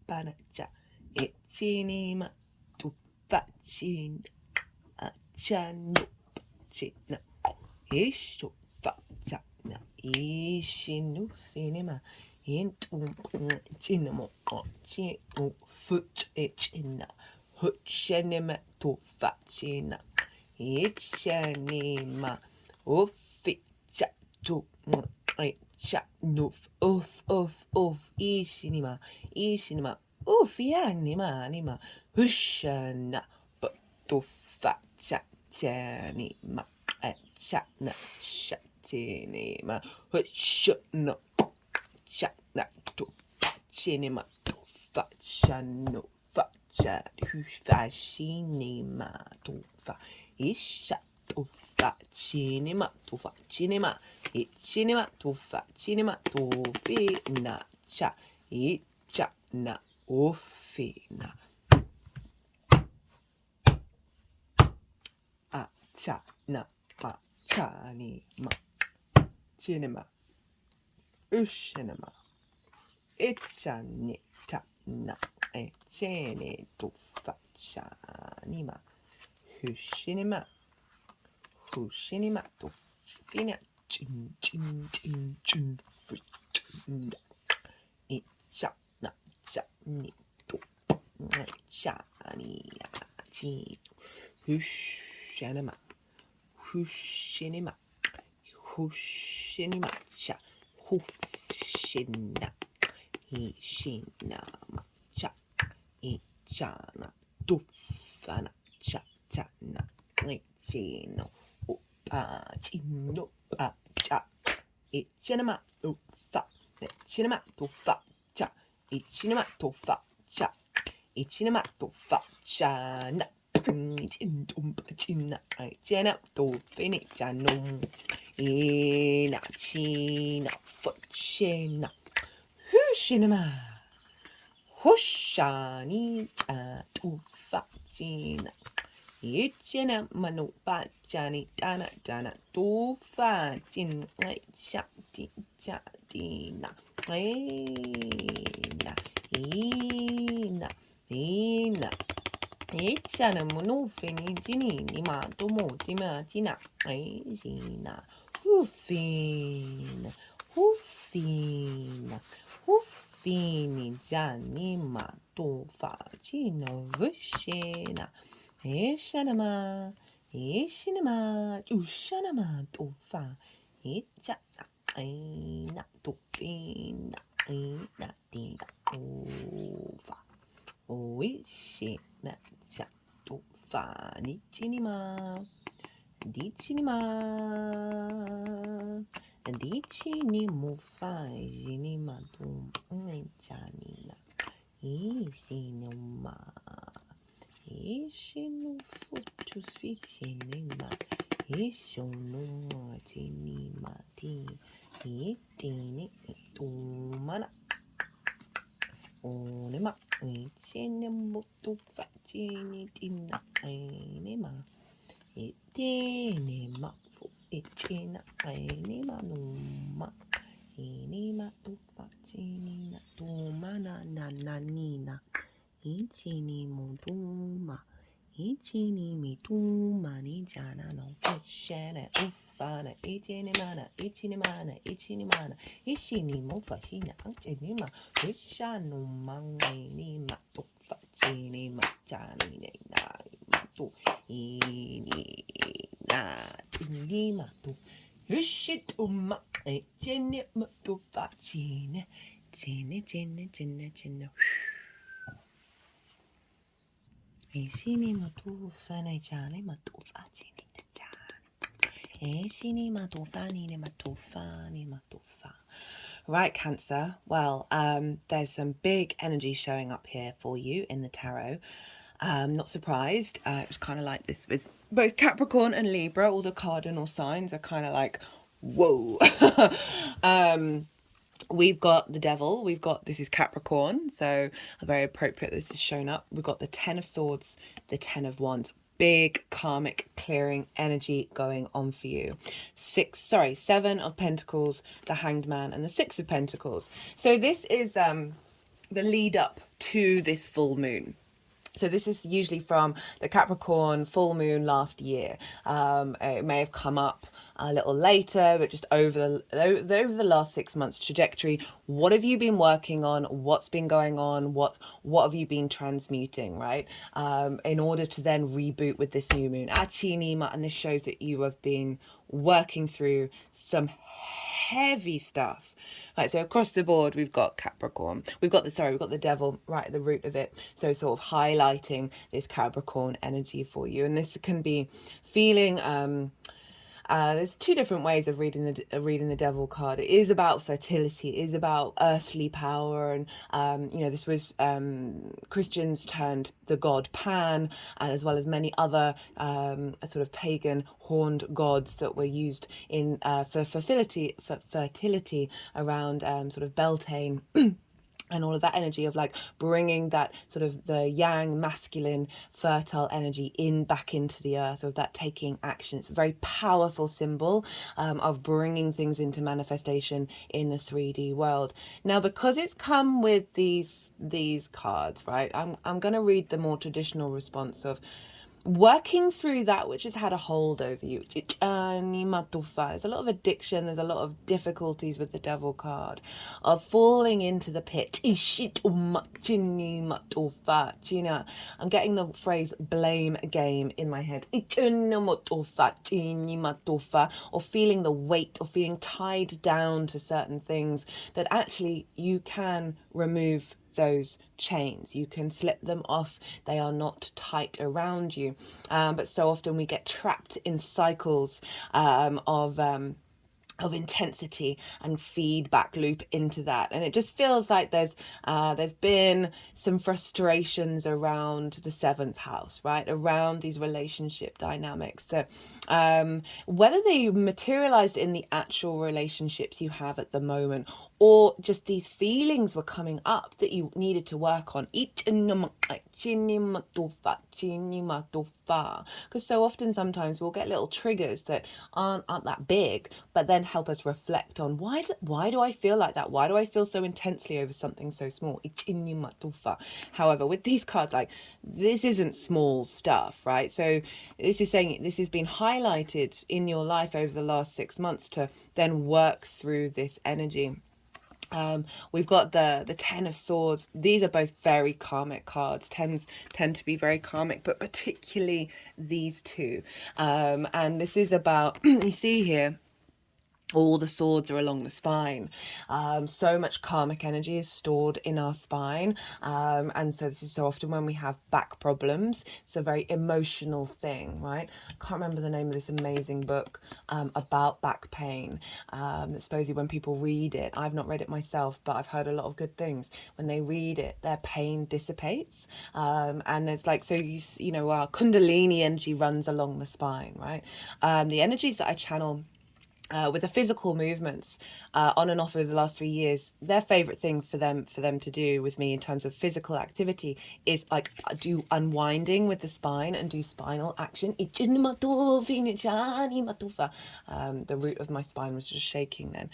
Panacha, Ichinima, Tufachin, Achano, China, Isho, Fachana, Ishinu, Finima, Intum, Chinamo, Chino, Foot, Ichina, Hutchenima, Tufachina, Ichanima, Uficha, to Nuf, Ishinima, Ishinima, Yanima, Hushana, Batufa, Chanima, Chana, Shatinima, Hushana, Chana, to Chinima, Fachano, Facha, Hufashinima, Tufa, Isha. Tufa cinema, tufa cinema, e cinema, tufa cinema, tufina, cha, e cha, na, ofina, a, cha, na, ma, cha, ni, ma, cinema, cinema, e cha, ni, ta, na, e cene, tufa, cha, ni, ma, cinema. Cinema to fina chin chin chin chin fit it chana chani to chani chi cinema cinema cinema cha hufshina ishina cha ichana tufana cha chana chino chino cha cinema to fa cinema to fa cha cinema to fa cha cinema to fa cha na chin tum chin chena to finish no na china foot chena cinema hoshani to fa china Ichena manu pa chani dana dana tu fa chin shati chatina ina ichana manu fini jini ni ma to mo tima tina ina hufina jani ma to fa chino vishena Ishanama, Ushanama, Tofa, Icha, Aina, Tofina, Aina, Tina, Tofa, Oishina, Tofa, Nichinima, Dichinimufa, Jinima, Tum, Janina, Ishinuma. Ishinu futu fitinima, ishonuma tinima ti, itini itumana, onema, ichene mutu facini tina, ainima, itinima fu, ichina, ainima numa, inima tu facini, tumana nanina. Ichini mutuma, ichini mituma ni jana no fushana ufana ichini mana ichini mana ishini mo fashina anchini ma fushano mangini ma tofa chini ma jani ne na ma to ini na ini ma to Hushit ichini ma to fa chini Ishini matufana jani matufachini jani. Ishini matufani matufani matufa. Right, Cancer. Well, there's some big energy showing up here for you in the tarot. Not surprised. It was kind of like this with both Capricorn and Libra. All the cardinal signs are kind of like, whoa. We've got the devil, this is Capricorn, so very appropriate this is shown up. We've got the 10 of swords, the 10 of wands, big karmic clearing energy going on for you. 7 of pentacles, the hanged man, and the 6 of pentacles. So this is the lead up to this full moon. So this is usually from the Capricorn full moon last year. It may have come up a little later, but just over the last 6 months trajectory, what have you been working on? What's been going on? What have you been transmuting, right? In order to then reboot with this new moon. And this shows that you have been working through some heavy stuff. Right, so across the board we've got Capricorn, we've got the devil right at the root of it, so sort of highlighting this Capricorn energy for you. And this can be feeling there's two different ways of reading the devil card. It is about fertility, it is about earthly power, and this was Christians turned the god Pan, and as well as many other sort of pagan horned gods that were used in for fertility around sort of Beltane. And all of that energy of like bringing that sort of the yang masculine fertile energy back into the earth, of that taking action. It's a very powerful symbol of bringing things into manifestation in the 3D world. Now, because it's come with these cards, right, I'm going to read the more traditional response of working through that which has had a hold over you. There's a lot of addiction, there's a lot of difficulties with the devil card, of falling into the pit. I'm getting the phrase blame game in my head, or feeling the weight, or feeling tied down to certain things that actually you can remove those chains, you can slip them off, they are not tight around you, but so often we get trapped in cycles of intensity and feedback loop into that, and it just feels like there's been some frustrations around the 7th house, right, around these relationship dynamics that whether they materialized in the actual relationships you have at the moment, or just these feelings were coming up that you needed to work on. Because so often sometimes we'll get little triggers that aren't that big, but then help us reflect on why do I feel like that? Why do I feel so intensely over something so small? However, with these cards, like, this isn't small stuff, right? So this is saying this has been highlighted in your life over the last 6 months to then work through this energy. We've got the 10 of swords. These are both very karmic cards. 10s tend to be very karmic, but particularly these two. And this is about, you see here, all the swords are along the spine. So much karmic energy is stored in our spine. And so this is so often when we have back problems. It's a very emotional thing, right? I can't remember the name of this amazing book about back pain. That supposedly when people read it, I've not read it myself, but I've heard a lot of good things. When they read it, their pain dissipates. And there's like, so our Kundalini energy runs along the spine, right? The energies that I channel with the physical movements on and off over the last 3 years, their favorite thing for them to do with me in terms of physical activity is like do unwinding with the spine and do spinal action. The root of my spine was just shaking then.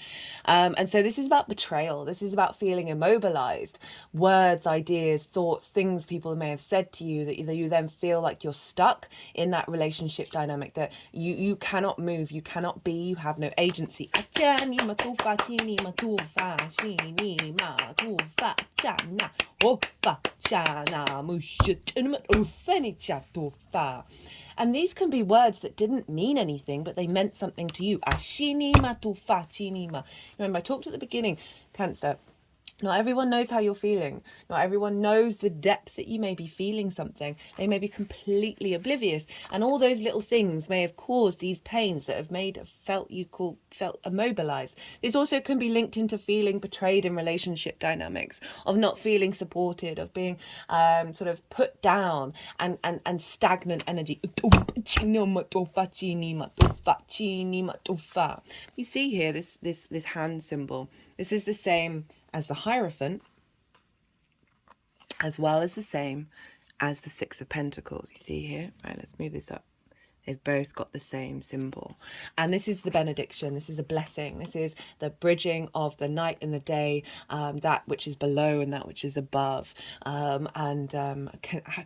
And so this is about betrayal. This is about feeling immobilized. Words, ideas, thoughts, things people may have said to you that you then feel like you're stuck in that relationship dynamic, that you cannot move, you cannot be, you have no agency. And these can be words that didn't mean anything, but they meant something to you. Remember, I talked at the beginning, Cancer. Not everyone knows how you're feeling. Not everyone knows the depth that you may be feeling something. They may be completely oblivious. And all those little things may have caused these pains that have felt immobilized. This also can be linked into feeling betrayed in relationship dynamics, of not feeling supported, of being sort of put down and stagnant energy. You see here this hand symbol. This is the same as the Hierophant, as well as the same as the Six of Pentacles. You see here? Right, let's move this up. They've both got the same symbol. And this is the benediction. This is a blessing. This is the bridging of the night and the day, that which is below and that which is above,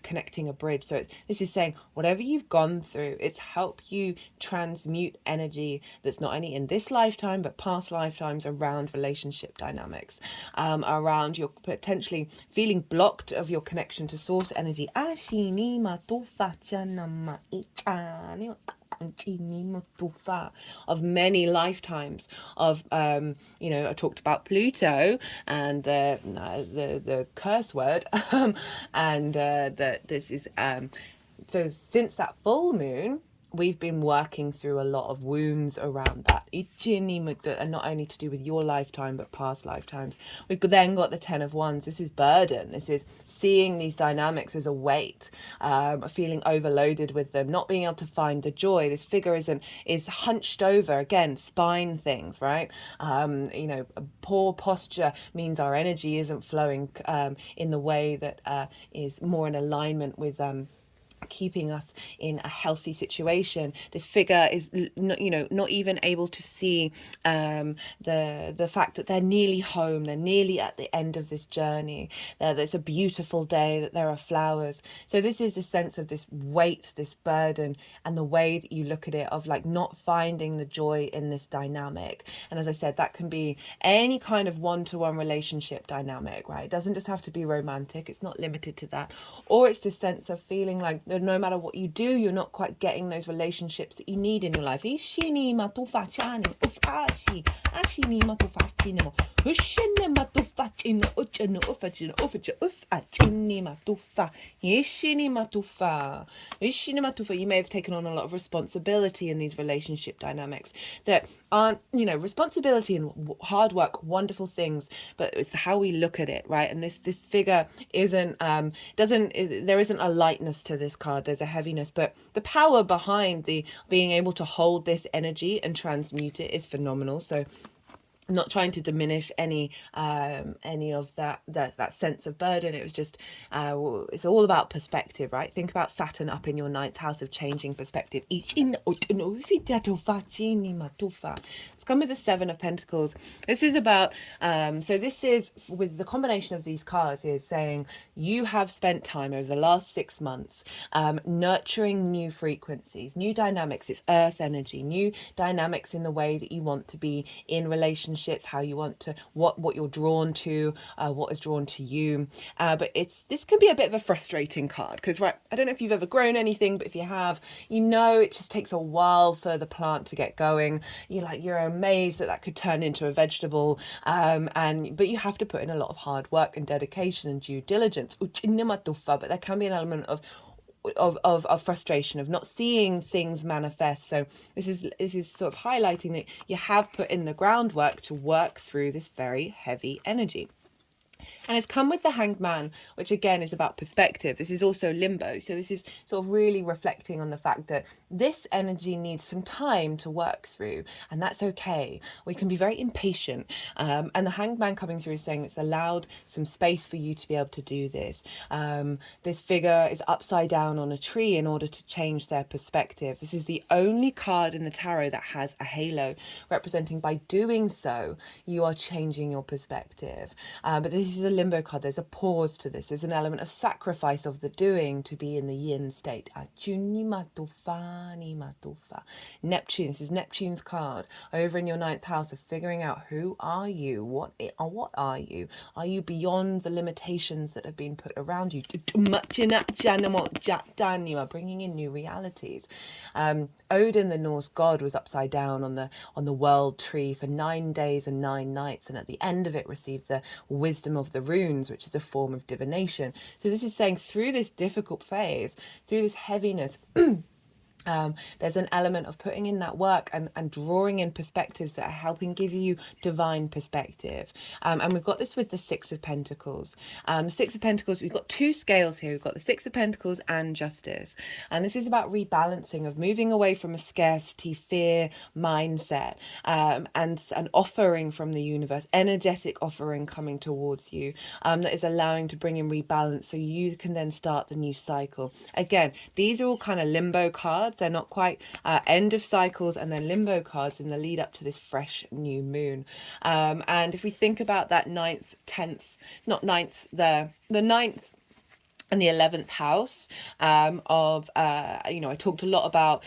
connecting a bridge. So this is saying whatever you've gone through, it's help you transmute energy that's not only in this lifetime, but past lifetimes around relationship dynamics, around your potentially feeling blocked of your connection to source energy. Of many lifetimes of I talked about Pluto and the curse word and that this is so since that full moon we've been working through a lot of wounds around that, and not only to do with your lifetime but past lifetimes. We've then got the Ten of Wands. This is burden. This is seeing these dynamics as a weight, feeling overloaded with them, not being able to find the joy. This figure is hunched over, again, spine things, right? Poor posture means our energy isn't flowing in the way that is more in alignment with keeping us in a healthy situation. This figure is not even able to see the fact that they're nearly home, they're nearly at the end of this journey, there's a beautiful day, that there are flowers. So this is a sense of this weight, this burden, and the way that you look at it, of like not finding the joy in this dynamic. And as I said, that can be any kind of one-to-one relationship dynamic, right? It doesn't just have to be romantic, it's not limited to that. Or it's this sense of feeling like no matter what you do, you're not quite getting those relationships that you need in your life. You may have taken on a lot of responsibility in these relationship dynamics that aren't, responsibility and hard work, wonderful things, but it's how we look at it, right? And this figure isn't there isn't a lightness to this card. There's a heaviness, but the power behind the being able to hold this energy and transmute it is phenomenal. So I'm not trying to diminish any of that sense of burden. It was just it's all about perspective, right? Think about Saturn up in your ninth house of changing perspective. It's come with the Seven of Pentacles. This is about so this is, with the combination of these cards, is saying you have spent time over the last 6 months nurturing new frequencies, new dynamics. It's earth energy, new dynamics in the way that you want to be in relationships, how you want to, what you're drawn to, what is drawn to you. But this can be a bit of a frustrating card because, right, I don't know if you've ever grown anything, but if you have, it just takes a while for the plant to get going. You're amazed that could turn into a vegetable, but you have to put in a lot of hard work and dedication and due diligence. But there can be an element of frustration, of not seeing things manifest. So this is sort of highlighting that you have put in the groundwork to work through this very heavy energy. And it's come with the Hanged Man, which again is about perspective. This is also limbo. So this is sort of really reflecting on the fact that this energy needs some time to work through, and that's okay. We can be very impatient. And the Hanged Man coming through is saying it's allowed some space for you to be able to do this. This figure is upside down on a tree in order to change their perspective. This is the only card in the tarot that has a halo, representing by doing so, you are changing your perspective. But this is a limbo card. There's a pause to this. There's an element of sacrifice of the doing to be in the yin state. Neptune, this is Neptune's card over in your ninth house of figuring out who are you? What are you? Are you beyond the limitations that have been put around you? Bringing in new realities. Odin, the Norse god, was upside down on the world tree for 9 days and 9 nights, and at the end of it received the wisdom of the runes, which is a form of divination. So this is saying through this difficult phase, through this heaviness, there's an element of putting in that work and drawing in perspectives that are helping give you divine perspective. And we've got this with the Six of Pentacles. Six of Pentacles, we've got 2 scales here. We've got the Six of Pentacles and Justice. And this is about rebalancing, of moving away from a scarcity, fear mindset, and an offering from the universe, energetic offering coming towards you, that is allowing to bring in rebalance so you can then start the new cycle. Again, these are all kind of limbo cards. They're not quite end of cycles, and they're limbo cards in the lead up to this fresh new moon. And if we think about that ninth, the ninth and the 11th house I talked a lot about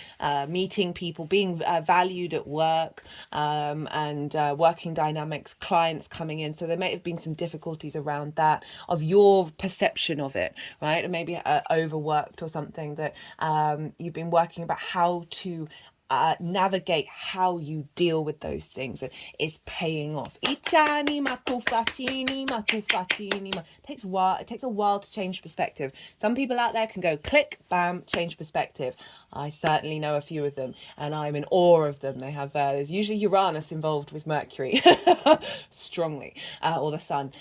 meeting people, being valued at work, and working dynamics, clients coming in. So there may have been some difficulties around that, of your perception of it, right? And maybe overworked or something, that you've been working about how to navigate how you deal with those things, and it's paying off. It takes a while. It takes a while to change perspective. Some people out there can go click, bam, change perspective. I certainly know a few of them, and I'm in awe of them. They have there's usually Uranus involved with Mercury strongly, or the Sun,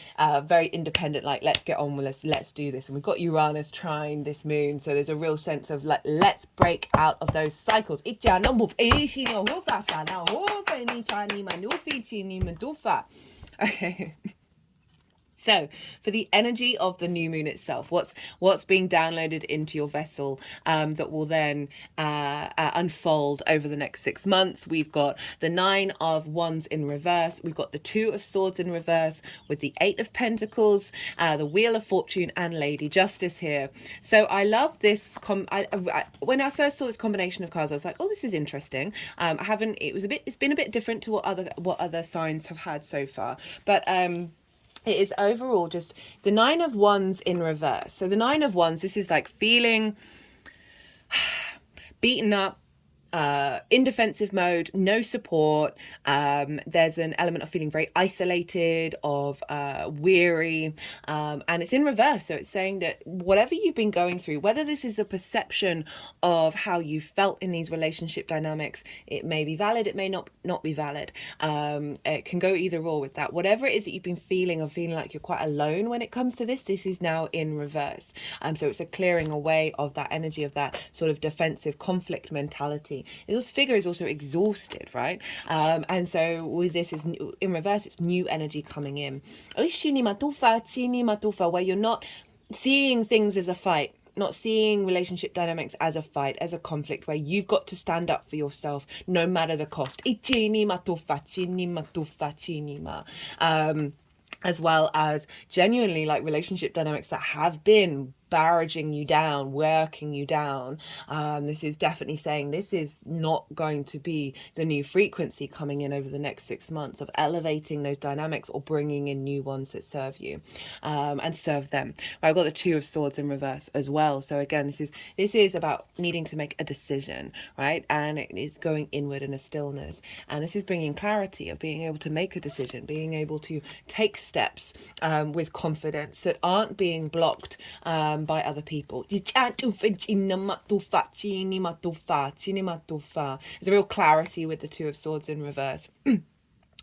very independent, like let's get on with this, let's do this. And we've got Uranus trine this moon, so there's a real sense of like, let's break out of those cycles. Okay. So for the energy of the new moon itself, what's being downloaded into your vessel, that will then unfold over the next 6 months. We've got the 9 of Wands in reverse. We've got the 2 of Swords in reverse, with the 8 of Pentacles, the Wheel of Fortune, and Lady Justice here. So I love this. When I first saw this combination of cards, I was like, oh, this is interesting. It's been a bit different to what other signs have had so far, but it is overall just the 9 of Wands in reverse. So the 9 of Wands, this is like feeling beaten up, in defensive mode, no support. There's an element of feeling very isolated, of weary, and it's in reverse. So it's saying that whatever you've been going through, whether this is a perception of how you felt in these relationship dynamics, it may be valid, it may not be valid. It can go either or with that. Whatever it is that you've been feeling, of feeling like you're quite alone when it comes to this is now in reverse. So it's a clearing away of that energy, of that sort of defensive conflict mentality. This figure is also exhausted, right? And so with this is in reverse, it's new energy coming in. Where you're not seeing things as a fight, not seeing relationship dynamics as a fight, as a conflict, where you've got to stand up for yourself no matter the cost. As well as genuinely like relationship dynamics that have been barraging you down, working you down. This is definitely saying this is not going to be the new frequency coming in over the next 6 months, of elevating those dynamics or bringing in new ones that serve you, and serve them. Right, I've got the 2 of Swords in reverse as well. So again, this is about needing to make a decision, right? And it is going inward in a stillness. And this is bringing clarity, of being able to make a decision, being able to take steps with confidence that aren't being blocked by other people. There's a real clarity with the 2 of Swords in reverse.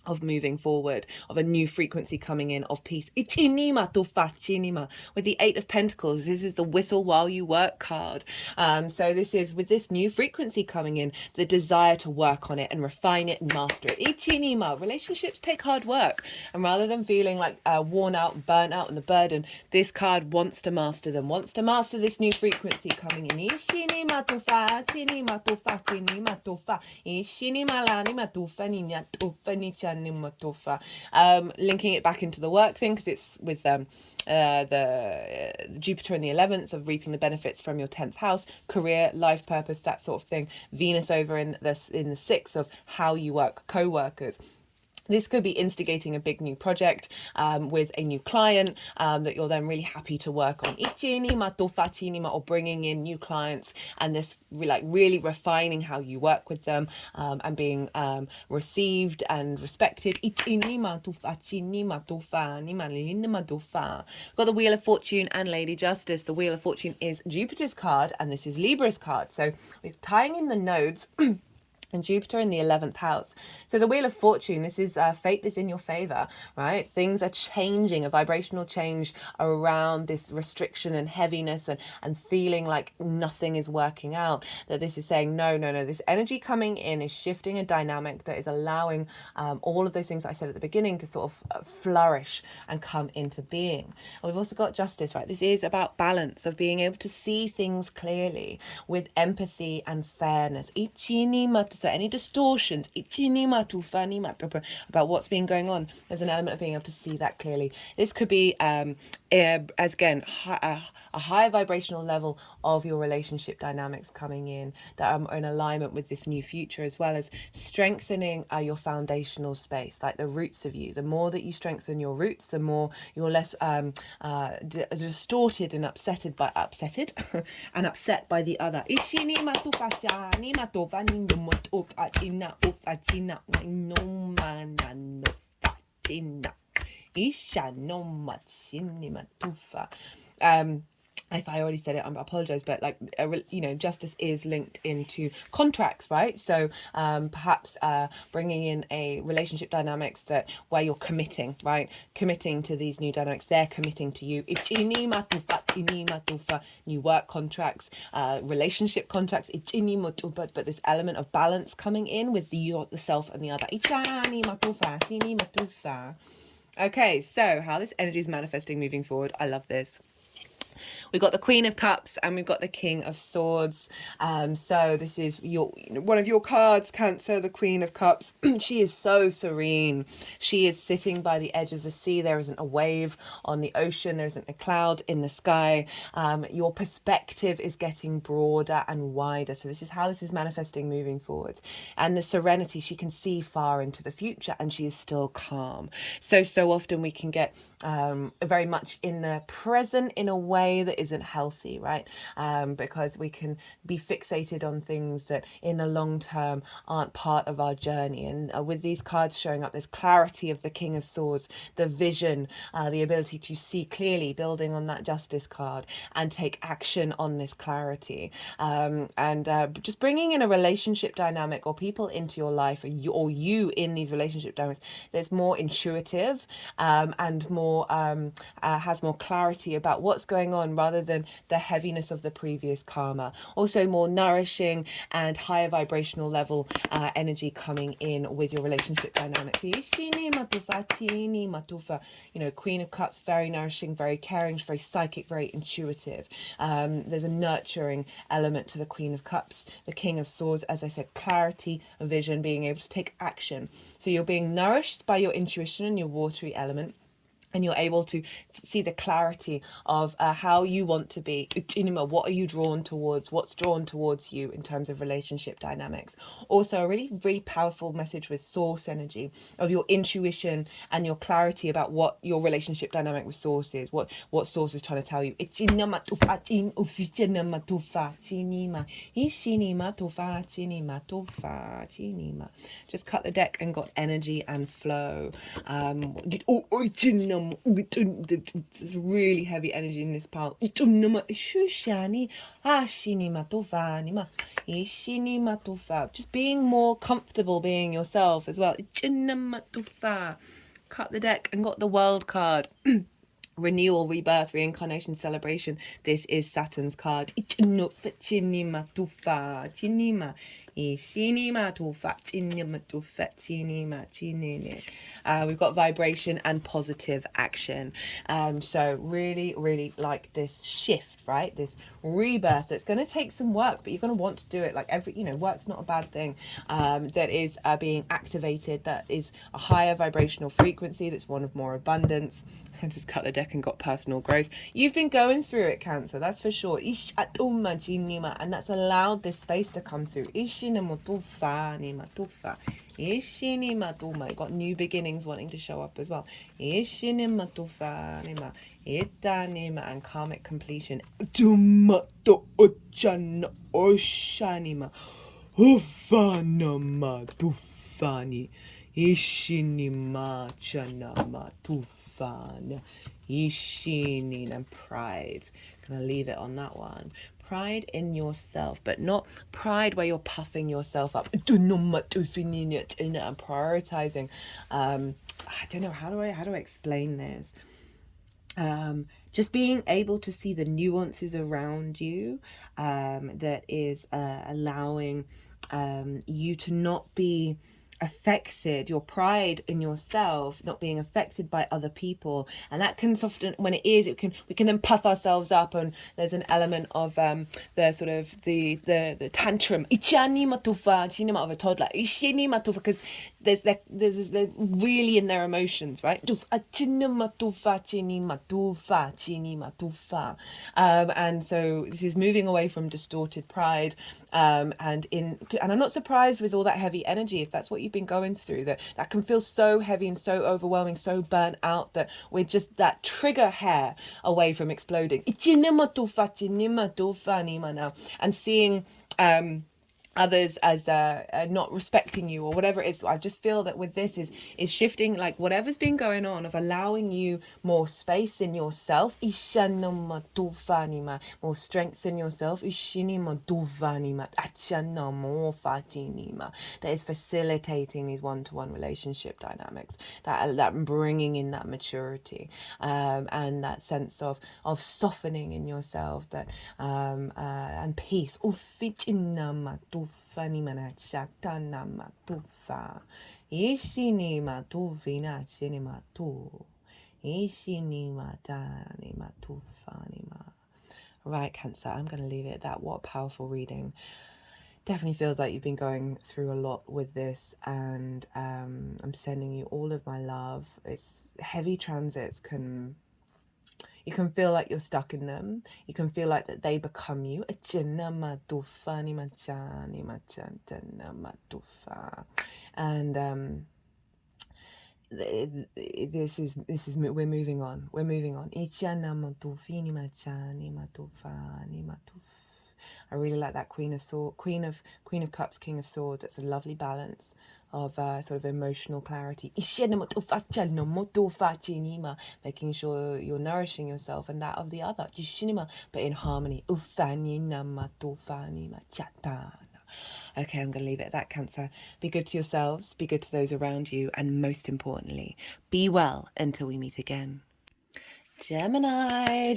of moving forward, of a new frequency coming in, of peace. Ichinima tofa chinima. With the Eight of Pentacles, this is the whistle while you work card. So this is, with this new frequency coming in, the desire to work on it and refine it and master it. Ichinima. Relationships take hard work. And rather than feeling like worn out and burnt out and the burden, this card wants to master them, wants to master this new frequency coming in. Ichinima tofa chinima tofa chinima tofa. Ichinima lanima tofa ninya tofa nicha. Linking it back into the work thing, because it's with the Jupiter in the 11th of reaping the benefits from your 10th house, career, life purpose, that sort of thing. Venus over in the 6th of how you work, co-workers. This could be instigating a big new project with a new client that you're then really happy to work on. Or bringing in new clients, and this really refining how you work with them and being received and respected. We've got the Wheel of Fortune and Lady Justice. The Wheel of Fortune is Jupiter's card, and this is Libra's card. So we're tying in the nodes. And Jupiter in the 11th house. So the Wheel of Fortune, this is fate is in your favor, right? Things are changing, a vibrational change around this restriction and heaviness and feeling like nothing is working out. That this is saying, no. This energy coming in is shifting a dynamic that is allowing all of those things that I said at the beginning to sort of flourish and come into being. And we've also got Justice, right? This is about balance, of being able to see things clearly with empathy and fairness. So any distortions about what's been going on, there's an element of being able to see that clearly. This could be as again a higher vibrational level of your relationship dynamics coming in that are in alignment with this new future, as well as strengthening your foundational space, like the roots of you. The more that you strengthen your roots, the more you're less distorted and upset by the other. If I already said it, I apologize, but Justice is linked into contracts, right? So perhaps bringing in a relationship dynamics where you're committing, right? Committing to these new dynamics, they're committing to you. New work contracts, relationship contracts, but this element of balance coming in with the self and the other. Okay, so how this energy is manifesting moving forward. I love this. We've got the Queen of Cups and we've got the King of Swords. So this is one of your cards, Cancer, the Queen of Cups. She is so serene. She is sitting by the edge of the sea. There isn't a wave on the ocean. There isn't a cloud in the sky. Your perspective is getting broader and wider. So this is how this is manifesting moving forward. And the serenity, she can see far into the future and she is still calm. So often we can get very much in the present in a way that isn't healthy, right? Because we can be fixated on things that in the long term aren't part of our journey. And with these cards showing up, there's clarity of the King of Swords, the vision, the ability to see clearly, building on that Justice card and take action on this clarity. And just bringing in a relationship dynamic or people into your life, or you in these relationship dynamics that's more intuitive and more has more clarity about what's going on, rather than the heaviness of the previous karma. Also more nourishing and higher vibrational level energy coming in with your relationship dynamics. Queen of Cups, very nourishing, very caring, very psychic, very intuitive. There's a nurturing element to the Queen of Cups. The King of Swords, as I said, clarity, vision, being able to take action. So you're being nourished by your intuition and your watery element, and you're able to see the clarity of how you want to be. What are you drawn towards? What's drawn towards you in terms of relationship dynamics? Also, a really, really powerful message with source energy of your intuition and your clarity about what your relationship dynamic with source is, what source is trying to tell you. Just cut the deck and got energy and flow. There's really heavy energy in this pile. Just being more comfortable being yourself as well. Cut the deck and got the World card. Renewal, rebirth, reincarnation, celebration. This is Saturn's card. We've got vibration and positive action. So really like this shift, right? This rebirth that's going to take some work, but you're going to want to do it. Like work's not a bad thing. That is being activated. That is a higher vibrational frequency. That's one of more abundance. I just cut the deck and got personal growth. You've been going through it, Cancer, that's for sure. And that's allowed this space to come through. Got new beginnings wanting to show up as well. And karmic completion. Ishinin and pride. Gonna leave it on that one. Pride in yourself, but not pride where you're puffing yourself up and prioritizing. I don't know, how do I explain this? Just being able to see the nuances around you, that is allowing you to not be affected, your pride in yourself not being affected by other people. And that can often, when it is, we can then puff ourselves up, and there's an element of the sort of the tantrum of a toddler, because they're really in their emotions, right? And so this is moving away from distorted pride, and I'm not surprised with all that heavy energy, if that's what you've been going through, that can feel so heavy and so overwhelming, so burnt out, that we're just that trigger hair away from exploding. And seeing others as not respecting you or whatever it is. I just feel that with this is shifting, like whatever's been going on, of allowing you more space in yourself, more strength in yourself, that is facilitating these one-to-one relationship dynamics, that bringing in that maturity, and that sense of softening in yourself, that and peace. Right, Cancer, I'm going to leave it at that. What a powerful reading. Definitely feels like you've been going through a lot with this, and I'm sending you all of my love. It's heavy transits you can feel like you're stuck in them. You can feel like that they become you. And this is we're moving on. I really like that Queen of Cups, King of Swords. It's a lovely balance of sort of emotional clarity. Making sure you're nourishing yourself and that of the other, but in harmony. Okay, I'm going to leave it at that, Cancer. Be good to yourselves, be good to those around you, and most importantly, be well until we meet again. Gemini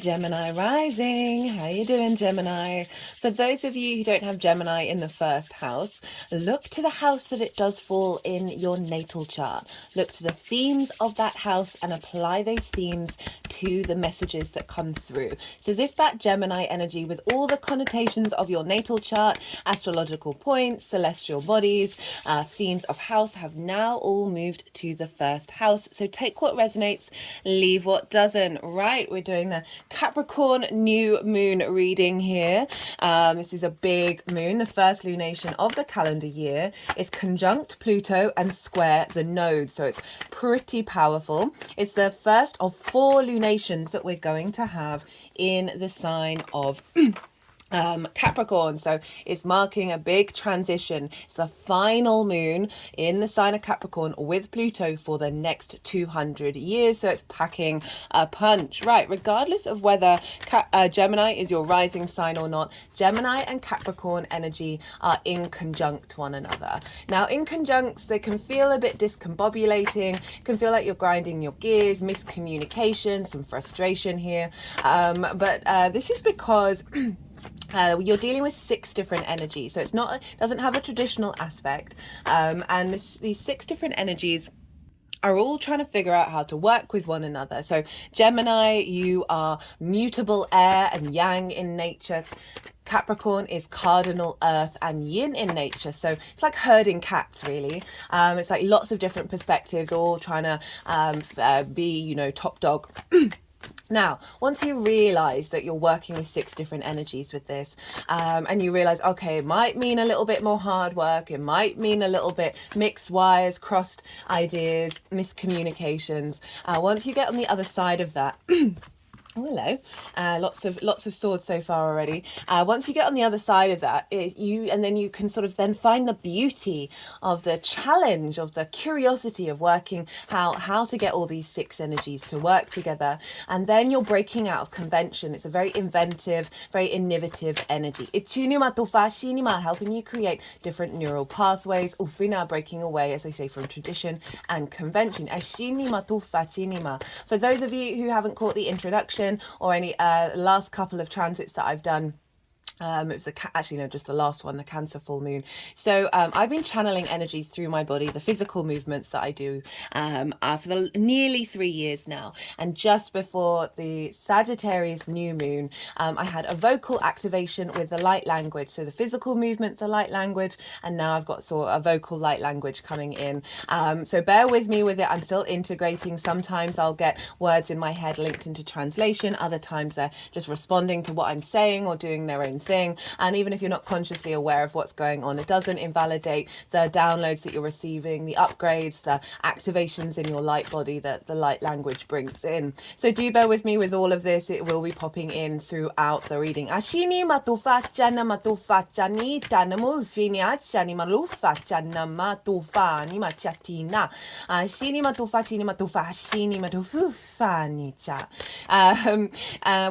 rising. How you doing, Gemini? For those of you who don't have Gemini in the first house, look to the house that it does fall in your natal chart. Look to the themes of that house and apply those themes to the messages that come through. It's as if that Gemini energy, with all the connotations of your natal chart, astrological points, celestial bodies, themes of house, have now all moved to the first house. So take what resonates, leave what doesn't. Right, we're doing the Capricorn New Moon reading here. This is a big moon, the first lunation of the calendar year. It's conjunct Pluto and square the node, so it's pretty powerful. It's the first of 4 lunations that we're going to have in the sign of Capricorn, so it's marking a big transition. It's the final moon in the sign of Capricorn with Pluto for the next 200 years, so it's packing a punch. Right, regardless of whether Gemini is your rising sign or not, Gemini and Capricorn energy are in conjunct one another. Now, in conjuncts, they can feel a bit discombobulating, can feel like you're grinding your gears, miscommunication, some frustration here, but this is because you're dealing with 6 different energies, so doesn't have a traditional aspect, and these 6 different energies are all trying to figure out how to work with one another. So Gemini, you are mutable air and yang in nature. Capricorn is cardinal earth and yin in nature, so it's like herding cats, really. It's like lots of different perspectives all trying to be, top dog. Now, once you realize that you're working with 6 different energies with this, and you realize, okay, it might mean a little bit more hard work, it might mean a little bit mixed wires, crossed ideas, miscommunications. Once you get on the other side of that, oh, hello. Lots of swords so far already. Once you get on the other side of that, you can sort of then find the beauty of the challenge, of the curiosity of working how to get all these 6 energies to work together. And then you're breaking out of convention. It's a very inventive, very innovative energy. Itchinima tofa shinima, helping you create different neural pathways. Ufina, breaking away, as they say, from tradition and convention. Ashinima tofa chinima. For those of you who haven't caught the introduction, or any last couple of transits that I've done, it was just the last one, the Cancer full moon. So I've been channeling energies through my body, the physical movements that I do for nearly 3 years now. And just before the Sagittarius new moon, I had a vocal activation with the light language. So the physical movements are light language, and now I've got sort of a vocal light language coming in. So bear with me with it. I'm still integrating. Sometimes I'll get words in my head linked into translation. Other times they're just responding to what I'm saying or doing their own thing. And even if you're not consciously aware of what's going on, it doesn't invalidate the downloads that you're receiving, the upgrades, the activations in your light body that the light language brings in. So do bear with me with all of this. It will be popping in throughout the reading. Ashini matufachana matufachani tanamufini achani malufachana matufani machatina. Ashini matufachini matufashini matufufani cha.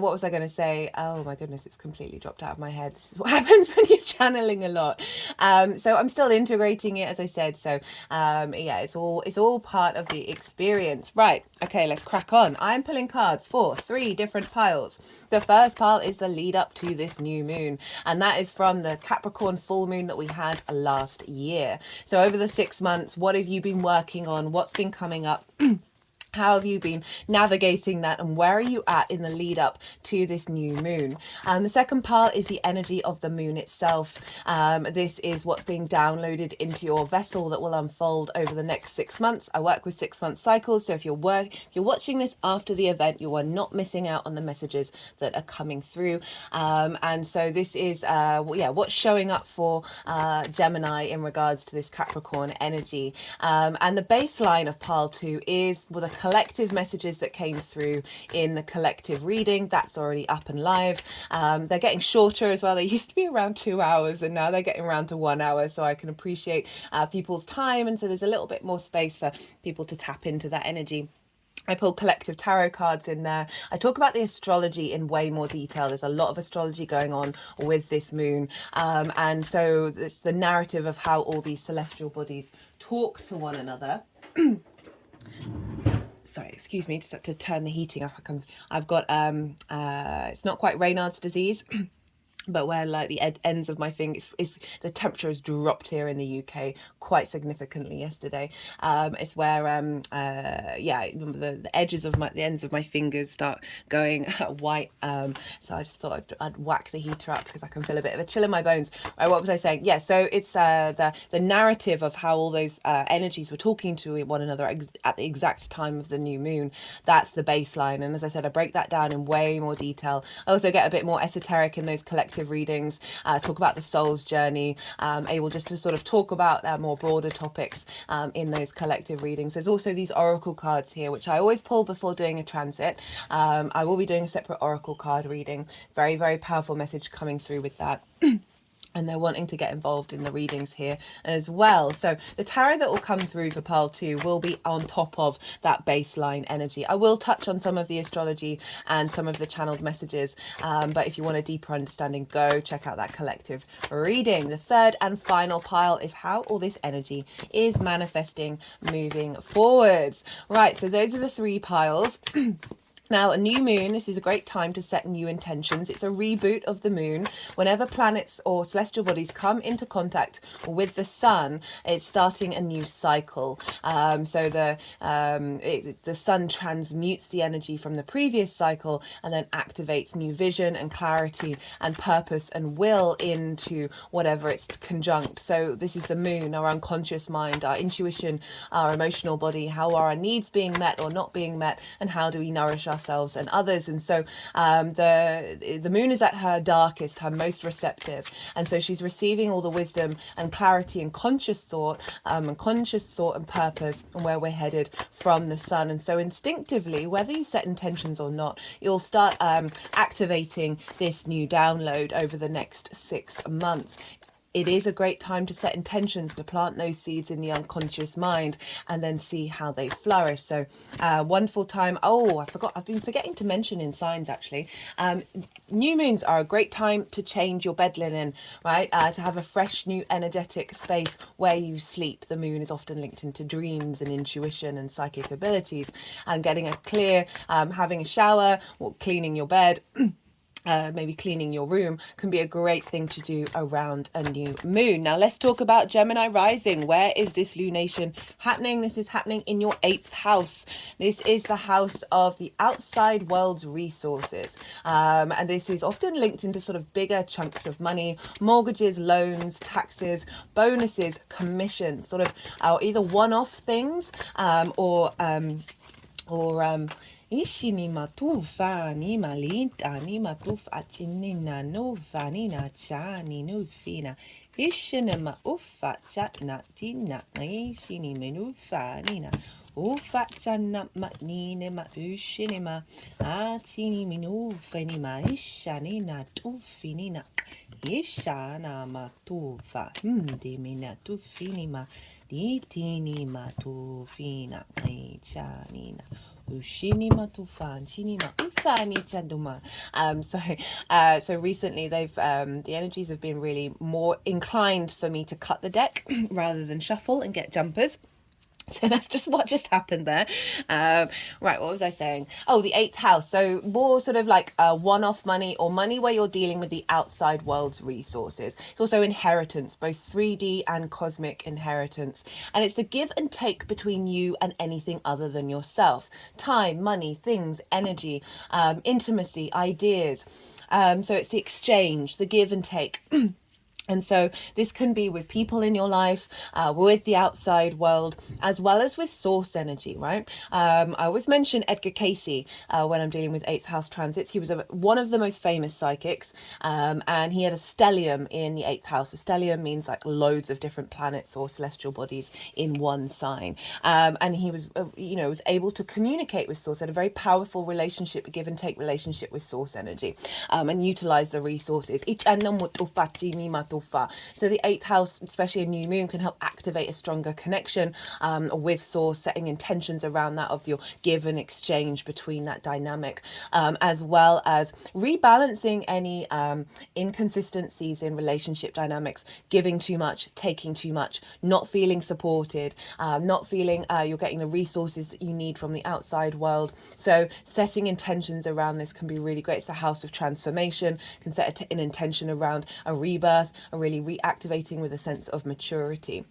What was I going to say? Oh my goodness, it's completely dropped out of my head. This is what happens when you're channeling a lot. So I'm still integrating it, as I said. So yeah, it's all part of the experience. Right. Okay, let's crack on. I'm pulling cards for 3 different piles. The first pile is the lead up to this new moon, and that is from the Capricorn full moon that we had last year. So over the 6 months, what have you been working on? What's been coming up? How have you been navigating that, and where are you at in the lead up to this new moon? The second part is the energy of the moon itself. This is what's being downloaded into your vessel that will unfold over the next 6 months. I work with 6-month cycles, so if you're watching this after the event, you are not missing out on the messages that are coming through. And so this is what's showing up for Gemini in regards to this Capricorn energy. And the baseline of pile 2 is the collective messages that came through in the collective reading. That's already up and live. They're getting shorter as well. They used to be around 2 hours, and now they're getting around to 1 hour, so I can appreciate people's time, and so there's a little bit more space for people to tap into that energy. I pull collective tarot cards in there. I talk about the astrology in way more detail. There's a lot of astrology going on with this moon. And so it's the narrative of how all these celestial bodies talk to one another. Sorry, excuse me, just had to turn the heating up. I've got, it's not quite Raynaud's disease, but where like the ends of my fingers, the temperature has dropped here in the UK quite significantly yesterday. It's where the edges of the ends of my fingers start going white. So I just thought I'd whack the heater up because I can feel a bit of a chill in my bones. Right, what was I saying? Yeah, so it's the narrative of how all those energies were talking to one another at the exact time of the new moon. That's the baseline, and as I said, I break that down in way more detail. I also get a bit more esoteric in those collective collective readings, talk about the soul's journey, able just to sort of talk about more broader topics in those collective readings. There's also these oracle cards here, which I always pull before doing a transit. I will be doing a separate oracle card reading. Very, very powerful message coming through with that. And they're wanting to get involved in the readings here as well. So the tarot that will come through for Pearl 2 will be on top of that baseline energy. I will touch on some of the astrology and some of the channeled messages, but if you want a deeper understanding, go check out that collective reading. The third and final pile is how all this energy is manifesting moving forwards. Right, so those are the 3 piles. Now, a new moon, this is a great time to set new intentions. It's a reboot of the moon. Whenever planets or celestial bodies come into contact with the sun, it's starting a new cycle. So the sun transmutes the energy from the previous cycle and then activates new vision and clarity and purpose and will into whatever it's conjunct. So this is the moon, our unconscious mind, our intuition, our emotional body. How are our needs being met or not being met, and how do we nourish ourselves and others? And so the moon is at her darkest, her most receptive, and so she's receiving all the wisdom and clarity and conscious thought and purpose and where we're headed from the sun. And so instinctively, whether you set intentions or not, you'll start activating this new download over the next 6 months. It is a great time to set intentions, to plant those seeds in the unconscious mind and then see how they flourish. So wonderful time. Oh, I've been forgetting to mention in signs actually. New moons are a great time to change your bed linen, right? To have a fresh new energetic space where you sleep. The moon is often linked into dreams and intuition and psychic abilities, and getting a clear, having a shower or cleaning your bed. Maybe cleaning your room can be a great thing to do around a new moon. Now let's talk about Gemini rising. Where is this lunation happening? This is happening in your 8th house. This is the house of the outside world's resources. And this is often linked into sort of bigger chunks of money, mortgages, loans, taxes, bonuses, commissions, sort of either one-off things or Ishi ni matufa ni malinta ni matufa chinina nova ni na cha ni nufina. Ishi ni maufa chatna tina ishi ni menufa nina. Ufa chana ma ni ne ma ushi ni ma achi ni minufa ni ma isha ni na tufi ni na. Isha na matufa di mina tufi ni ma diti ni matufina icha ni na. So recently they've the energies have been really more inclined for me to cut the deck rather than shuffle and get jumpers. So that's just what just happened there. Right, what was I saying? Oh, the 8th house. So more sort of like one-off money or money where you're dealing with the outside world's resources. It's also inheritance, both 3D and cosmic inheritance. And it's the give and take between you and anything other than yourself. Time, money, things, energy, intimacy, ideas. So it's the exchange, the give and take. And so this can be with people in your life, with the outside world, as well as with source energy, right? I always mention Edgar Cayce when I'm dealing with 8th house transits. He was one of the most famous psychics, and he had a stellium in the 8th house. A stellium means like loads of different planets or celestial bodies in one sign. And he was, was able to communicate with source, had a very powerful relationship, a give and take relationship with source energy, and utilize the resources. So the 8th house, especially a new moon, can help activate a stronger connection with source, setting intentions around that of your give and exchange between that dynamic, as well as rebalancing any inconsistencies in relationship dynamics, giving too much, taking too much, not feeling supported, not feeling you're getting the resources that you need from the outside world. So setting intentions around this can be really great. It's a house of transformation, can set an intention around a rebirth, really reactivating with a sense of maturity.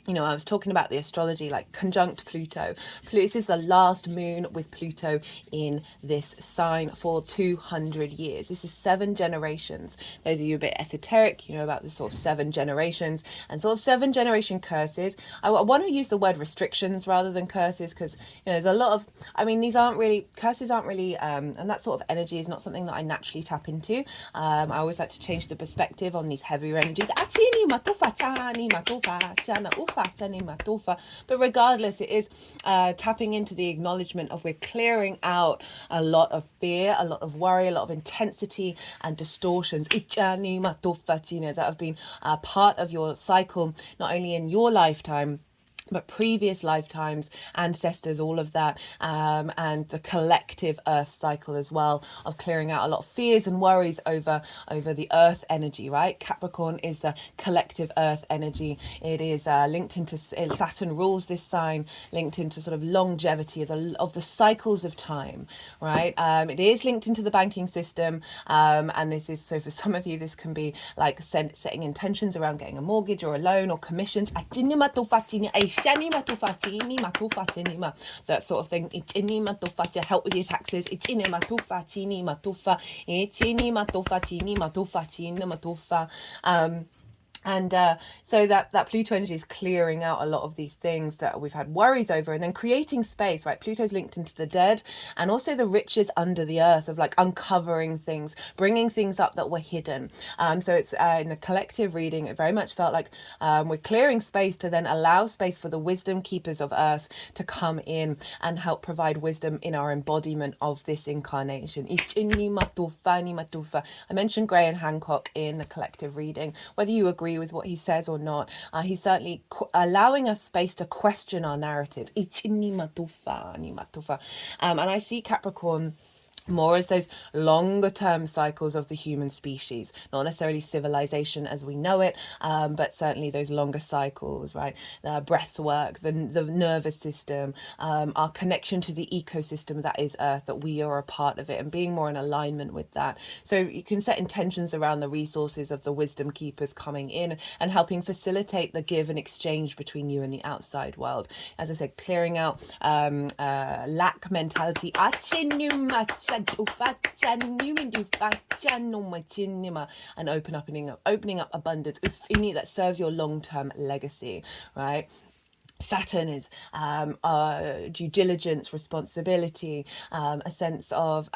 you know, I was talking about the astrology, like conjunct Pluto. This is the last moon with Pluto in this sign for 200 years. This is 7 generations. Those of you a bit esoteric, you know about the sort of 7 generations and sort of 7 generation curses. I want to use the word restrictions rather than curses, because, you know, there's a lot of, I mean, these aren't really, curses aren't really, and that sort of energy is not something that I naturally tap into. I always like to change the perspective on these heavier energies. But regardless, it is tapping into the acknowledgement of we're clearing out a lot of fear, a lot of worry, a lot of intensity and distortions, you know, that have been part of your cycle, not only in your lifetime, but previous lifetimes, ancestors, all of that, and the collective earth cycle as well, of clearing out a lot of fears and worries over the earth energy, right? Capricorn is the collective earth energy. It is linked into, Saturn rules this sign, linked into sort of longevity of the cycles of time, right? It is linked into the banking system, and this is, so for some of you, this can be like setting intentions around getting a mortgage or a loan or commissions, that sort of thing. Help with your taxes. And so that Pluto energy is clearing out a lot of these things that we've had worries over, and then creating space, right? Pluto's linked into the dead and also the riches under the earth, of like uncovering things, bringing things up that were hidden. So it's in the collective reading, it very much felt like we're clearing space to then allow space for the wisdom keepers of earth to come in and help provide wisdom in our embodiment of this incarnation. I mentioned Gray and Hancock in the collective reading. Whether you agree with what he says or not, he's certainly allowing us space to question our narratives. And I see Capricorn more as those longer term cycles of the human species, not necessarily civilization as we know it, but certainly those longer cycles, right? Breath work, the nervous system, our connection to the ecosystem that is Earth, that we are a part of it, and being more in alignment with that. So you can set intentions around the resources of the wisdom keepers coming in and helping facilitate the give and exchange between you and the outside world. As I said, clearing out lack mentality, and opening up abundance that serves your long-term legacy, right? Saturn is due diligence, responsibility, a sense of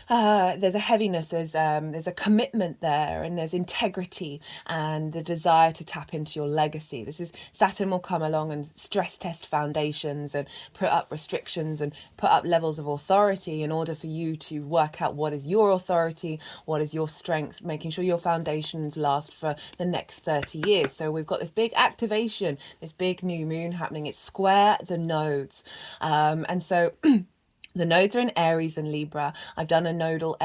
there's a heaviness, there's a commitment there, and there's integrity and the desire to tap into your legacy. This is, Saturn will come along and stress test foundations and put up restrictions and put up levels of authority in order for you to work out what is your authority, what is your strength, making sure your foundations last for the next 30 years. So we've got this big activation, this big new moon happening. It's square the nodes, and so the nodes are in Aries and Libra. I've done a nodal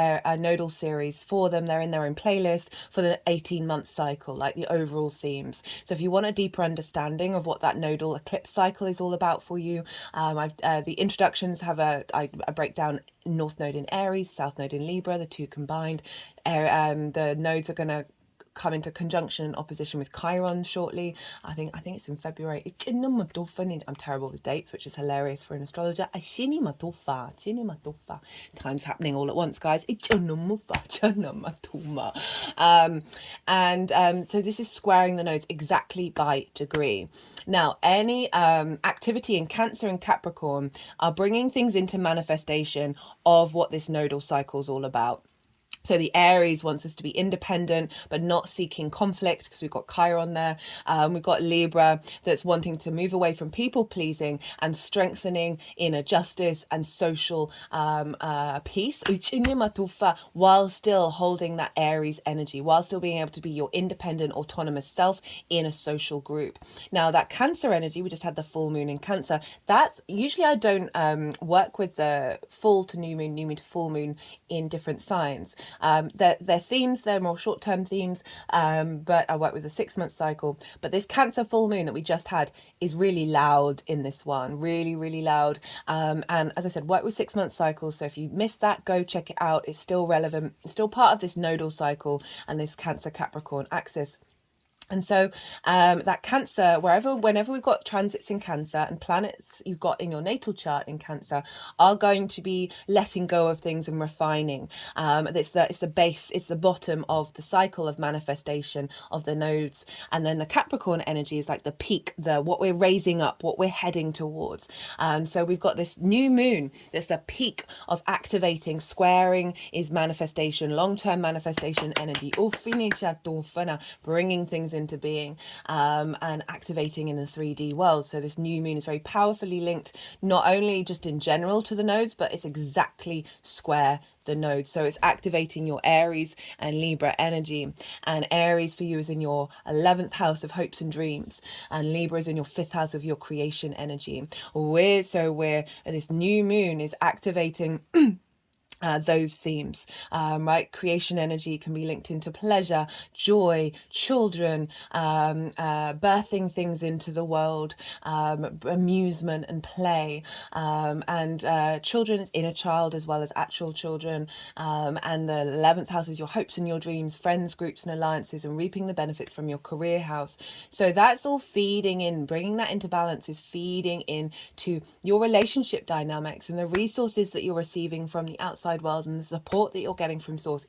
series for them. They're in their own playlist for the 18-month cycle, like the overall themes. So if you want a deeper understanding of what that nodal eclipse cycle is all about for you, the introductions have I break down North Node in Aries, South Node in Libra, the two combined. The nodes are going to come into conjunction and opposition with Chiron shortly. I think it's in February. I'm terrible with dates, which is hilarious for an astrologer. Time's happening all at once, guys. So this is squaring the nodes exactly by degree. Now, any activity in Cancer and Capricorn are bringing things into manifestation of what this nodal cycle is all about. So the Aries wants us to be independent, but not seeking conflict, because we've got Chiron there. We've got Libra that's wanting to move away from people pleasing and strengthening inner justice and social peace, while still holding that Aries energy, while still being able to be your independent, autonomous self in a social group. Now that Cancer energy, we just had the full moon in Cancer. That's usually, I don't work with the full to new moon to full moon in different signs. They're themes, they're more short-term themes, but I work with a 6-month cycle. But this Cancer full moon that we just had is really loud in this one, really, really loud. And as I said, work with 6-month cycles. So if you missed that, go check it out. It's still relevant. It's still part of this nodal cycle and this Cancer Capricorn axis. And so that Cancer, whenever we've got transits in Cancer and planets you've got in your natal chart in Cancer are going to be letting go of things and refining. It's the base, it's the bottom of the cycle of manifestation of the nodes. And then the Capricorn energy is like the peak, what we're raising up, what we're heading towards. So we've got this new moon that's the peak of activating. Squaring is manifestation, long-term manifestation energy. Bringing things into being and activating in the 3D world. So this new moon is very powerfully linked, not only just in general to the nodes, but it's exactly square the nodes. So it's activating your Aries and Libra energy. And Aries for you is in your 11th house of hopes and dreams, and Libra is in your 5th house of your creation energy. This new moon is activating those themes, Creation energy can be linked into pleasure, joy, children, birthing things into the world, amusement and play, and children's inner child as well as actual children. And the 11th house is your hopes and your dreams, friends, groups and alliances, and reaping the benefits from your career house. So that's all feeding in, bringing that into balance is feeding into your relationship dynamics and the resources that you're receiving from the outside world and the support that you're getting from source.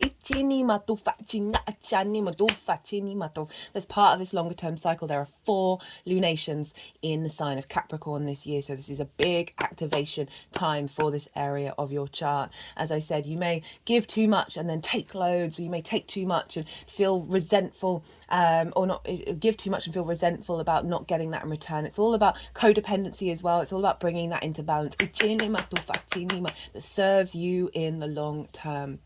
That's part of this longer term cycle. There are 4 lunations in the sign of Capricorn this year, so this is a big activation time for this area of your chart. As I said, you may give too much and then take loads, or you may take too much and feel resentful, or not give too much and feel resentful about not getting that in return. It's all about codependency as well. It's all about bringing that into balance that serves you in the long term.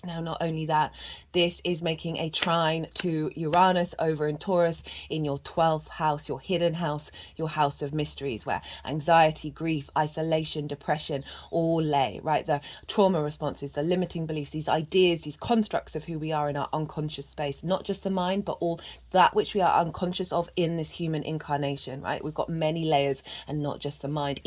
Now, not only that, this is making a trine to Uranus over in Taurus in your 12th house, your hidden house, your house of mysteries, where anxiety, grief, isolation, depression all lay, right? The trauma responses, the limiting beliefs, these ideas, these constructs of who we are in our unconscious space, not just the mind, but all that which we are unconscious of in this human incarnation, right? We've got many layers and not just the mind.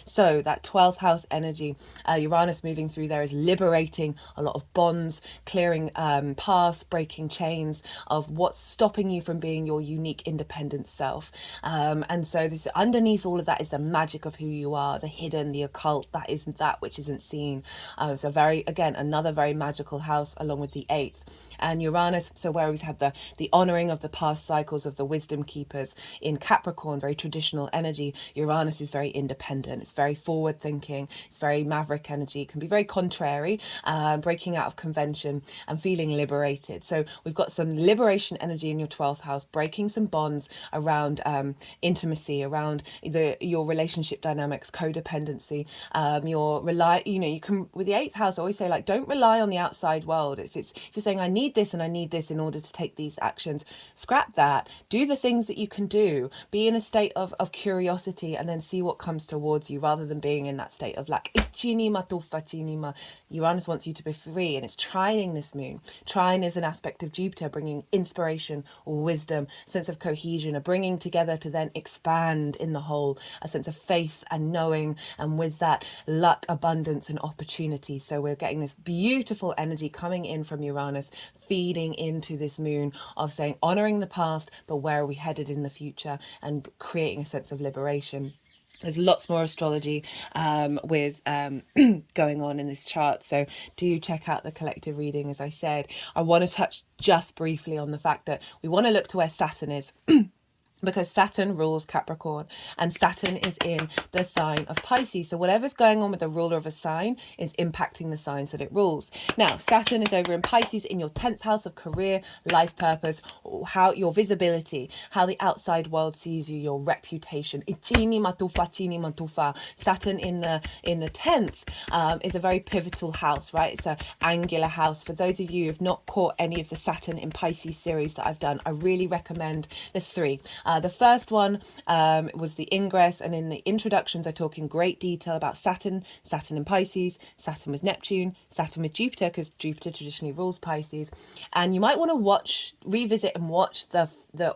So that 12th house energy, Uranus moving through there is liberating a lot of bonds, clearing paths, breaking chains of what's stopping you from being your unique independent self. And so this, underneath all of that, is the magic of who you are, the hidden, the occult, that isn't that which isn't seen. So another very magical house along with the 8th. And Uranus, so where we've had the honouring of the past cycles of the wisdom keepers in Capricorn, very traditional energy, Uranus is very independent, it's very forward thinking, it's very maverick energy, it can be very contrary, breaking out of convention and feeling liberated. So we've got some liberation energy in your 12th house, breaking some bonds around intimacy, around your relationship dynamics, codependency, you can, with the 8th house, I always say, like, don't rely on the outside world. If you're saying I need this and I need this in order to take these actions, scrap that, do the things that you can do, be in a state of curiosity, and then see what comes towards you, rather than being in that state of like Uranus wants you to be free, and it's trining this moon. Trine is an aspect of Jupiter, bringing inspiration, wisdom, sense of cohesion, a bringing together to then expand in the whole, a sense of faith and knowing, and with that, luck, abundance and opportunity. So we're getting this beautiful energy coming in from Uranus, feeding into this moon of saying, honouring the past, but where are we headed in the future, and creating a sense of liberation. There's lots more astrology with going on in this chart, so do check out the collective reading. As I said, I want to touch just briefly on the fact that we want to look to where Saturn is. Because Saturn rules Capricorn, and Saturn is in the sign of Pisces. So whatever's going on with the ruler of a sign is impacting the signs that it rules. Now, Saturn is over in Pisces in your 10th house of career, life purpose, how your visibility, how the outside world sees you, your reputation. Saturn in the 10th is a very pivotal house, right? It's an angular house. For those of you who have not caught any of the Saturn in Pisces series that I've done, I really recommend. There's 3. The first one was the ingress, and in the introductions I talk in great detail about Saturn in Pisces, Saturn with Neptune, Saturn with Jupiter, because Jupiter traditionally rules Pisces. And you might want to revisit and watch the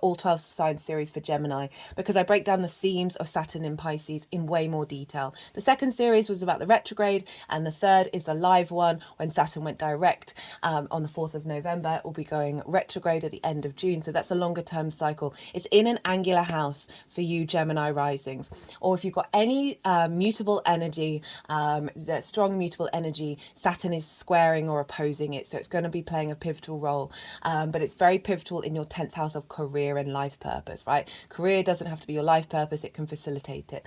all 12 signs series for Gemini, because I break down the themes of Saturn in Pisces in way more detail. The second series was about the retrograde, and the third is the live one when Saturn went direct on the 4th of November. It will be going retrograde at the end of June, so that's a longer term cycle. It's in an angular house for you Gemini risings, or if you've got any mutable energy, that strong mutable energy, Saturn is squaring or opposing it, so it's going to be playing a pivotal role, but it's very pivotal in your 10th house of career and life purpose, right? Career doesn't have to be your life purpose, it can facilitate it.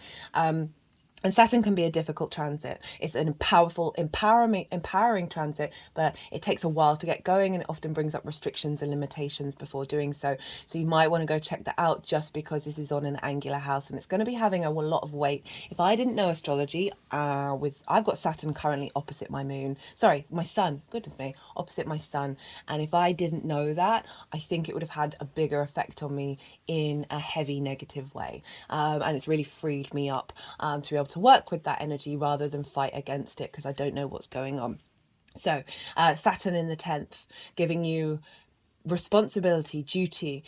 And Saturn can be a difficult transit. It's an powerful, empowering transit, but it takes a while to get going, and it often brings up restrictions and limitations before doing so. So you might want to go check that out, just because this is on an angular house and it's going to be having a lot of weight. If I didn't know astrology, I've got Saturn currently opposite my moon. Sorry, my sun. Goodness me, opposite my sun. And if I didn't know that, I think it would have had a bigger effect on me in a heavy negative way. And it's really freed me up to be able to work with that energy rather than fight against it, because I don't know what's going on. So Saturn in the 10th, giving you responsibility, duty,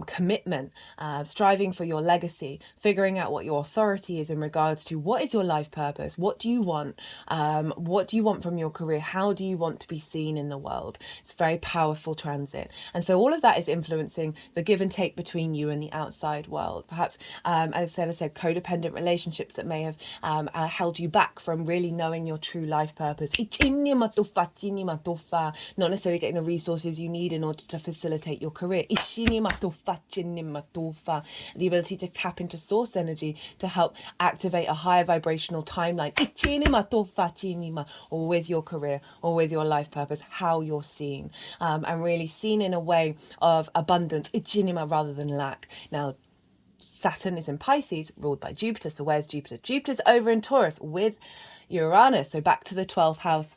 commitment, striving for your legacy, figuring out what your authority is in regards to what is your life purpose, what do you want from your career, how do you want to be seen in the world. It's a very powerful transit, and so all of that is influencing the give and take between you and the outside world. Perhaps as I said, codependent relationships that may have held you back from really knowing your true life purpose, not necessarily getting the resources you need in order to facilitate your career. The ability to tap into source energy to help activate a higher vibrational timeline, or with your career or with your life purpose, how you're seen, and really seen in a way of abundance, rather than lack. Now, Saturn is in Pisces, ruled by Jupiter. So where's Jupiter? Jupiter's over in Taurus with Uranus. So back to the 12th house.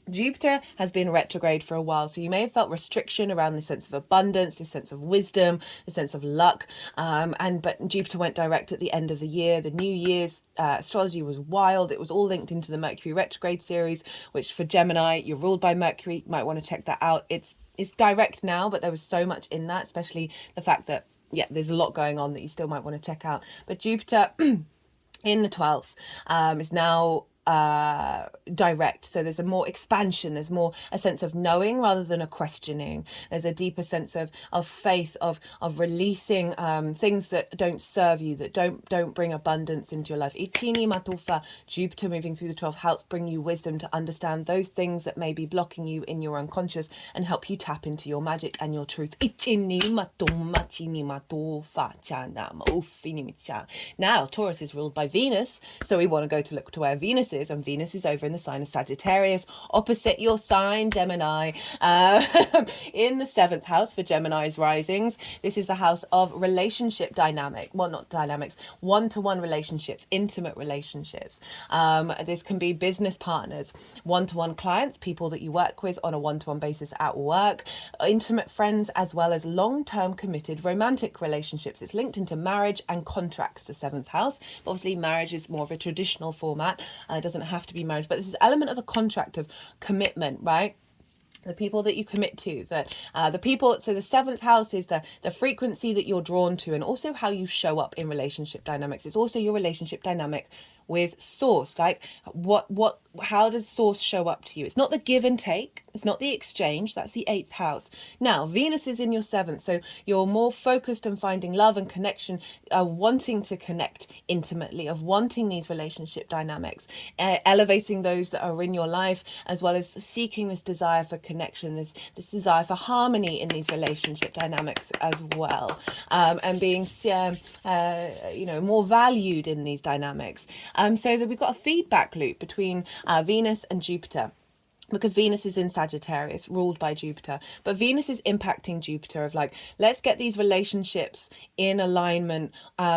Jupiter has been retrograde for a while, so you may have felt restriction around the sense of abundance, the sense of wisdom, the sense of luck, but Jupiter went direct at the end of the year. The New Year's astrology was wild. It was all linked into the Mercury retrograde series, which for Gemini, you're ruled by Mercury. You might want to check that out. It's direct now, but there was so much in that, especially the fact that, there's a lot going on that you still might want to check out. But Jupiter in the 12th is now direct, so there's a more expansion, there's more a sense of knowing rather than a questioning. There's a deeper sense of faith, of releasing things that don't serve you, that don't bring abundance into your life. Itini matufa, Jupiter moving through the 12th house, bring you wisdom to understand those things that may be blocking you in your unconscious and help you tap into your magic and your truth. Now Taurus is ruled by Venus, so we want to look to where Venus is, and Venus is over in the sign of Sagittarius, opposite your sign, Gemini, in the 7th house for Gemini's risings. This is the house of relationship dynamic, well, not dynamics, one-to-one relationships, intimate relationships. This can be business partners, one-to-one clients, people that you work with on a one-to-one basis at work, intimate friends, as well as long-term committed romantic relationships. It's linked into marriage and contracts, the 7th house. But obviously marriage is more of a traditional format. It doesn't have to be marriage, but this is element of a contract of commitment, right? The people that you commit to, so the 7th house is the frequency that you're drawn to, and also how you show up in relationship dynamics. It's also your relationship dynamic with source, like how does source show up to you? It's not the give and take, it's not the exchange, that's the 8th house. Now Venus is in your 7th, so you're more focused on finding love and connection, wanting to connect intimately, of wanting these relationship dynamics, elevating those that are in your life, as well as seeking this desire for connection, this desire for harmony in these relationship dynamics as well, and being more valued in these dynamics, so that we've got a feedback loop between Venus and Jupiter, because Venus is in Sagittarius, ruled by Jupiter. But Venus is impacting Jupiter of like, let's get these relationships in alignment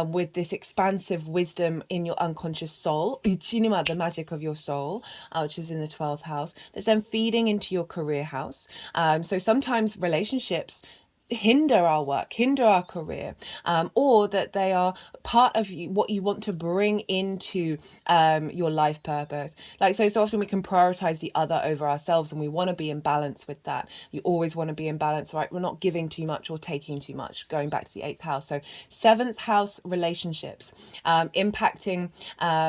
with this expansive wisdom in your unconscious soul, the magic of your soul, which is in the 12th house. That's then feeding into your career house. So sometimes relationships hinder our work, hinder our career, or that they are part of you, what you want to bring into your life purpose. Like, so often we can prioritize the other over ourselves, and we want to be in balance with that. You always want to be in balance, right? We're not giving too much or taking too much, going back to the 8th house. So 7th house relationships, impacting,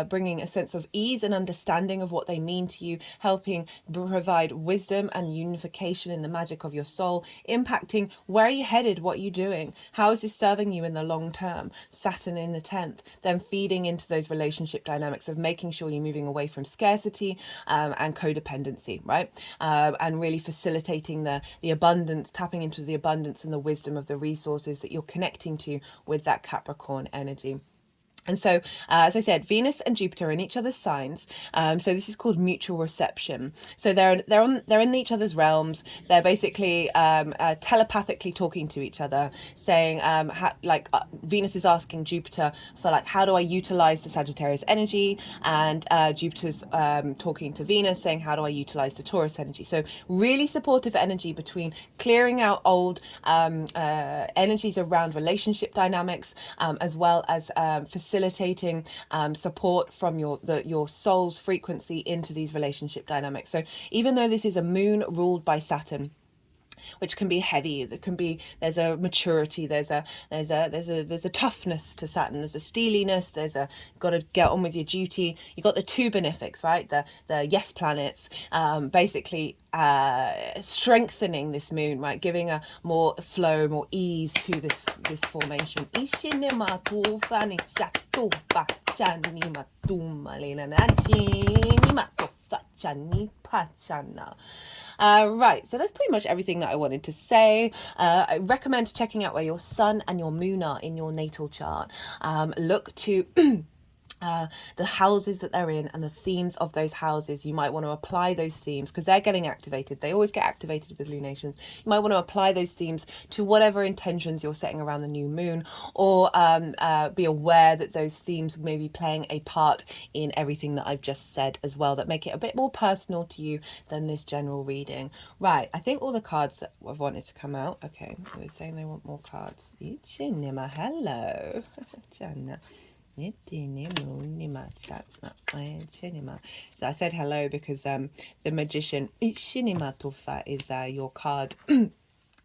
bringing a sense of ease and understanding of what they mean to you, helping provide wisdom and unification in the magic of your soul, impacting where are you headed, what are you doing, how is this serving you in the long term. Saturn in the 10th, then feeding into those relationship dynamics of making sure you're moving away from scarcity and codependency, right? And really facilitating the abundance, tapping into the abundance and the wisdom of the resources that you're connecting to with that Capricorn energy. And so, as I said, Venus and Jupiter are in each other's signs. So this is called mutual reception. So they're in each other's realms. They're basically telepathically talking to each other, saying Venus is asking Jupiter for like, how do I utilize the Sagittarius energy, and Jupiter's talking to Venus, saying, how do I utilize the Taurus energy? So really supportive energy between clearing out old energies around relationship dynamics, as well as facilitating support from your soul's frequency into these relationship dynamics. So even though this is a moon ruled by Saturn, which can be heavy, there's a maturity, there's a toughness to Saturn, there's a steeliness, there's a got to get on with your duty. You got the two benefics, right? The yes planets, basically strengthening this moon, right? Giving a more flow, more ease to this formation. Right, so that's pretty much everything that I wanted to say. I recommend checking out where your sun and your moon are in your natal chart. Look to the houses that they're in and the themes of those houses. You might want to apply those themes because they're getting activated. They always get activated with lunations. You might want to apply those themes to whatever intentions you're setting around the new moon, or be aware that those themes may be playing a part in everything that I've just said as well, that make it a bit more personal to you than this general reading. Right, I think all the cards that I've wanted to come out. Okay, they're saying they want more cards. Hello. Jana. So I said hello because the magician is your card.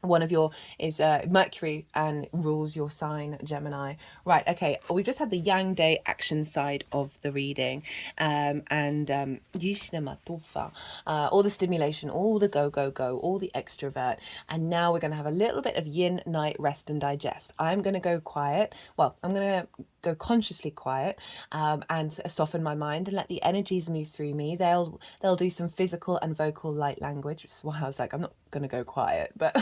One of your is Mercury and rules your sign, Gemini. Right, okay, we've just had the Yang Day action side of the reading, and all the stimulation, all the go, all the extrovert, and now we're going to have a little bit of yin, night, rest and digest. I'm going to go quiet. Well, I'm going to go consciously quiet, and soften my mind and let the energies move through me. They'll do some physical and vocal light language, which is why I was like, I'm not going to go quiet, but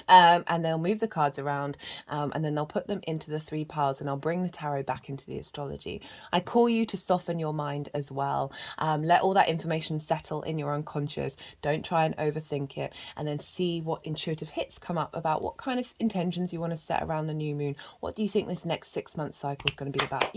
and they'll move the cards around, and then they'll put them into the 3 piles, and I'll bring the tarot back into the astrology. I call you to soften your mind as well. Let all that information settle in your unconscious. Don't try and overthink it, and then see what intuitive hits come up about what kind of intentions you want to set around the new moon. What do you think this next 6-month cycle is going to be about?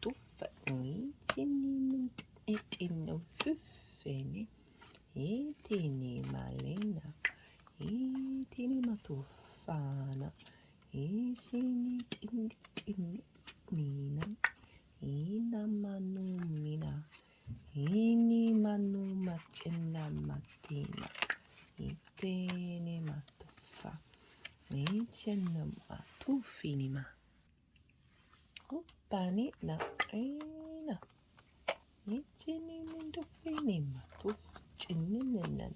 tuffa. Itini etino fuffene. Itini malena. Itini matufana. Ishini tini nina. Ina manumina. Ini manuma chenna matina. Itene matufa. Ichenna matufinima. Uppani na ina. Itene mintufinima. Tufchinina.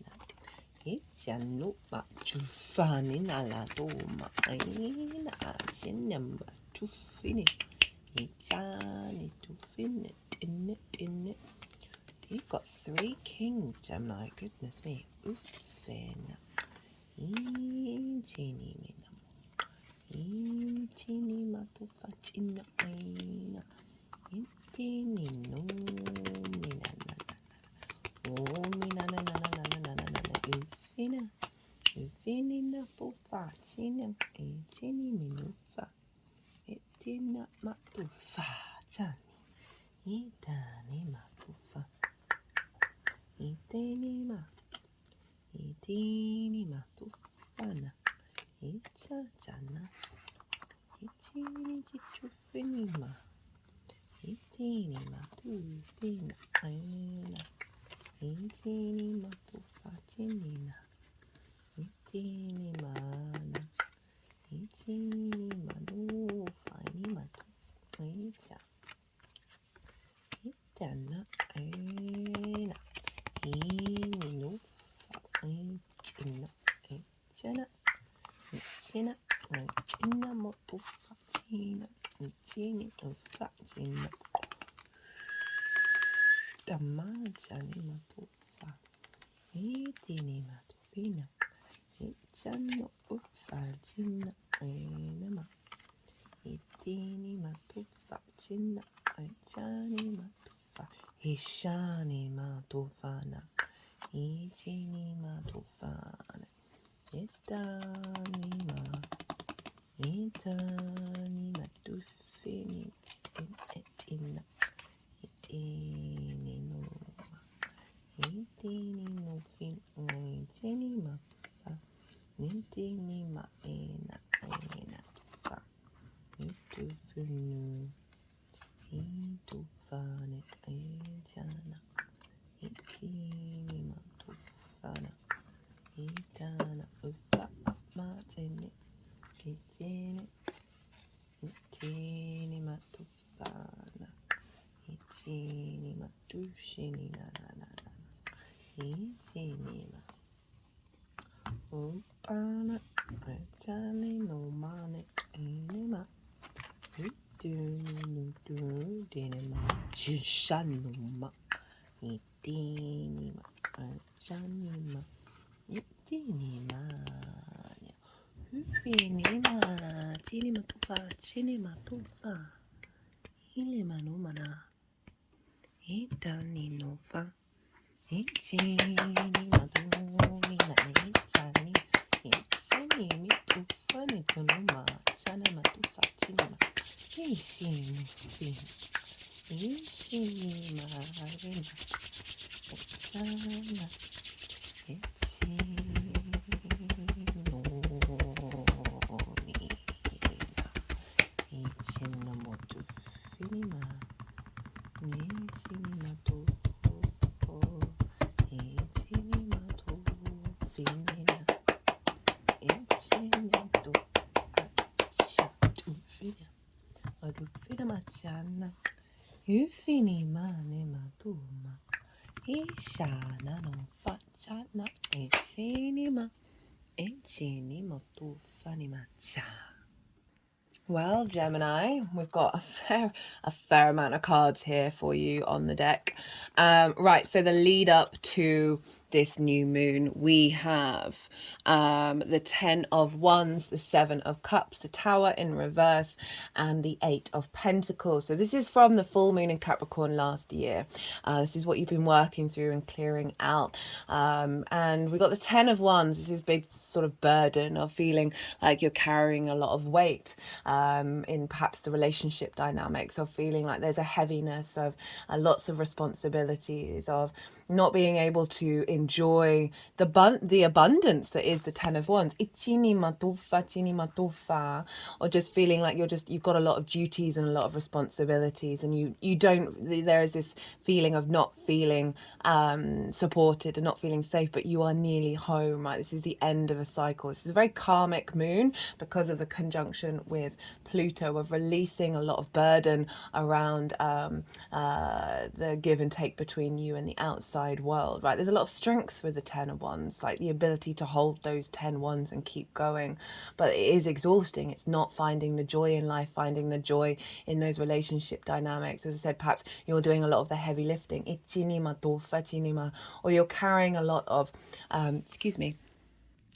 Ichannu matufani nala doma. Ina chenna matufini. Ichani tufini. Tinne. You've got 3 kings, Gemini. Goodness me. Uffin. Chini mina. Chini matufa china aina. Itini no mina na. Oh mina na. Uffina. Uffini na pufa china. Chini minufa. Itina matufa chani. Itani matufa. Itenima tufana. Ichachana. Ichini chichufinima. Itinima tufina aina. Itinima tufachinina. Itinima na. Ichinima nufanima tuficha. Itana aina. China motufa china chini tufa china tamachani matufa itini matufina ichano ufa china enema itini matufa china ichani matufa ishani matufana ichini matufana itani matufini etina itini numa itini nufin itini matufa itini maena tufa itufinu itufane echana itini matufana itana ufa machene itini matufana itini matushini na itini ma upana echane no mane inima dinema shishanuma itinima achanima itinima ufinima tinima tufa chinima tufa ilima numana itani nufa ichinima dumina ichani ichanimi tufa nitunuma chanima tufa chinima Ishima arena Okana Ichinomoto Finima Nichinimato Ichinimato Finina Ichinimato Achatu Fina Adufina Machana Ufinima Nematuma Ishana no Fachana Echinima Tufanima Cha. Well, Gemini, we've got a fair amount of cards here for you on the deck. Right, so the lead up to this new moon, we have the 10 of Wands, the 7 of Cups, the Tower in reverse, and the 8 of Pentacles. So this is from the full moon in Capricorn last year. This is what you've been working through and clearing out. And we got the 10 of Wands. This is big sort of burden of feeling like you're carrying a lot of weight in perhaps the relationship dynamics, of feeling like there's a heaviness of lots of responsibilities, of not being able to enjoy the abundance that is the 10 of Wands. Ichini matufa, chini matufa. Or just feeling like you've got a lot of duties and a lot of responsibilities, and you don't, there is this feeling of not feeling supported and not feeling safe, but you are nearly home, right? This is the end of a cycle. This is a very karmic moon because of the conjunction with Pluto, of releasing a lot of burden around the give and take between you and the outside world, right? There's a lot of strength with the 10 of Wands, like the ability to hold those 10 wands and keep going, but it is exhausting. It's not finding the joy in life, finding the joy in those relationship dynamics. As I said, perhaps you're doing a lot of the heavy lifting, or you're carrying a lot of excuse me,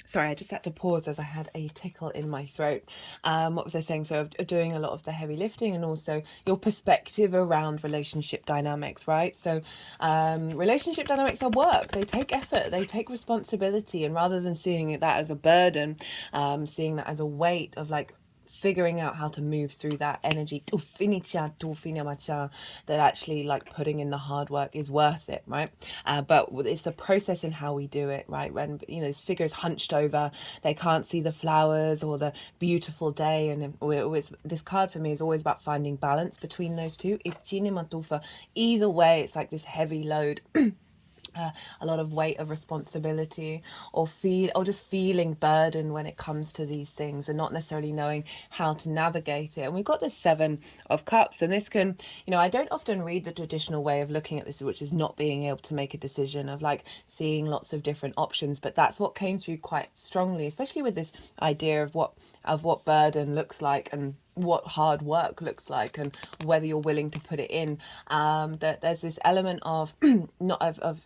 sorry, I just had to pause as I had a tickle in my throat. What was I saying? So of doing a lot of the heavy lifting, and also your perspective around relationship dynamics, right? So relationship dynamics are work. They take effort. They take responsibility. And rather than seeing that as a burden, seeing that as a weight of like figuring out how to move through that energy, that actually like putting in the hard work is worth it, right? But it's the process and how we do it, right? When, you know, this figure is hunched over, they can't see the flowers or the beautiful day, and this card for me is always about finding balance between those two. Either way, it's like this heavy load. A lot of weight of responsibility, or just feeling burden when it comes to these things, and not necessarily knowing how to navigate it. And we've got the 7 of Cups, and this can, you know, I don't often read the traditional way of looking at this, which is not being able to make a decision, of like seeing lots of different options, but that's what came through quite strongly, especially with this idea of what burden looks like, and what hard work looks like, and whether you're willing to put it in. That there's this element of not of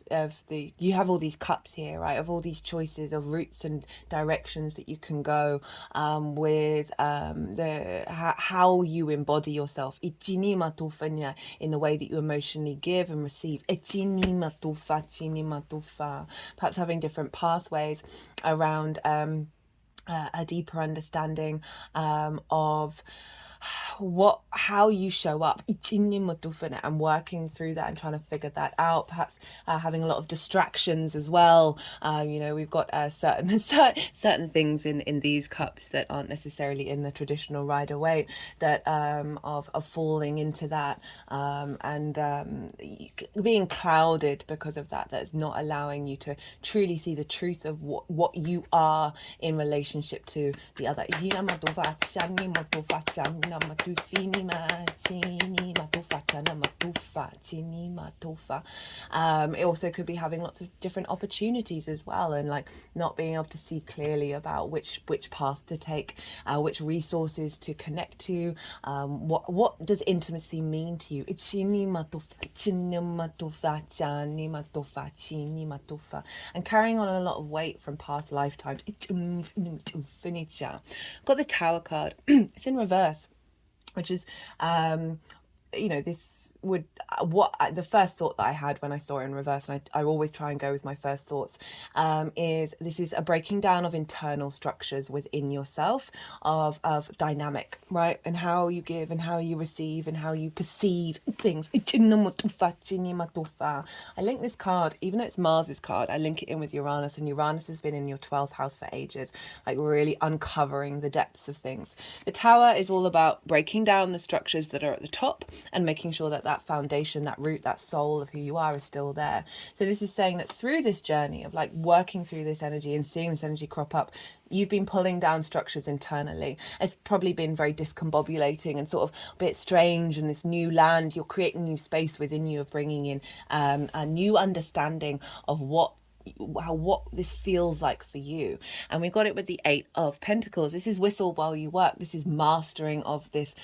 the, you have all these cups here, right, of all these choices of routes and directions that you can go with how you embody yourself in the way that you emotionally give and receive. Perhaps having different pathways around a deeper understanding of how you show up, and working through that and trying to figure that out. Perhaps having a lot of distractions as well. You know, we've got certain things in these cups that aren't necessarily in the traditional Rider-Waite, that of falling into that, and being clouded because of that. That's not allowing you to truly see the truth of what you are in relationship to the other. It also could be having lots of different opportunities as well, and like not being able to see clearly about which path to take, which resources to connect to. What does intimacy mean to you? And carrying on a lot of weight from past lifetimes. Got the Tower card. It's in reverse, which is you know, this would the first thought that I had when I saw it in reverse, and I always try and go with my first thoughts, is this is a breaking down of internal structures within yourself, of dynamic, right, and how you give and how you receive and how you perceive things. I link this card, even though it's Mars's card, I link it in with Uranus, and Uranus has been in your 12th house for ages, like really uncovering the depths of things. The Tower is all about breaking down the structures that are at the top and making sure that that foundation, that root, that soul of who you are is still there. So this is saying that through this journey of like working through this energy and seeing this energy crop up, you've been pulling down structures internally. It's probably been very discombobulating and sort of a bit strange, and this new land, you're creating new space within you, of bringing in a new understanding of what this feels like for you. And we got it with the 8 of Pentacles. This is whistle while you work. This is mastering of this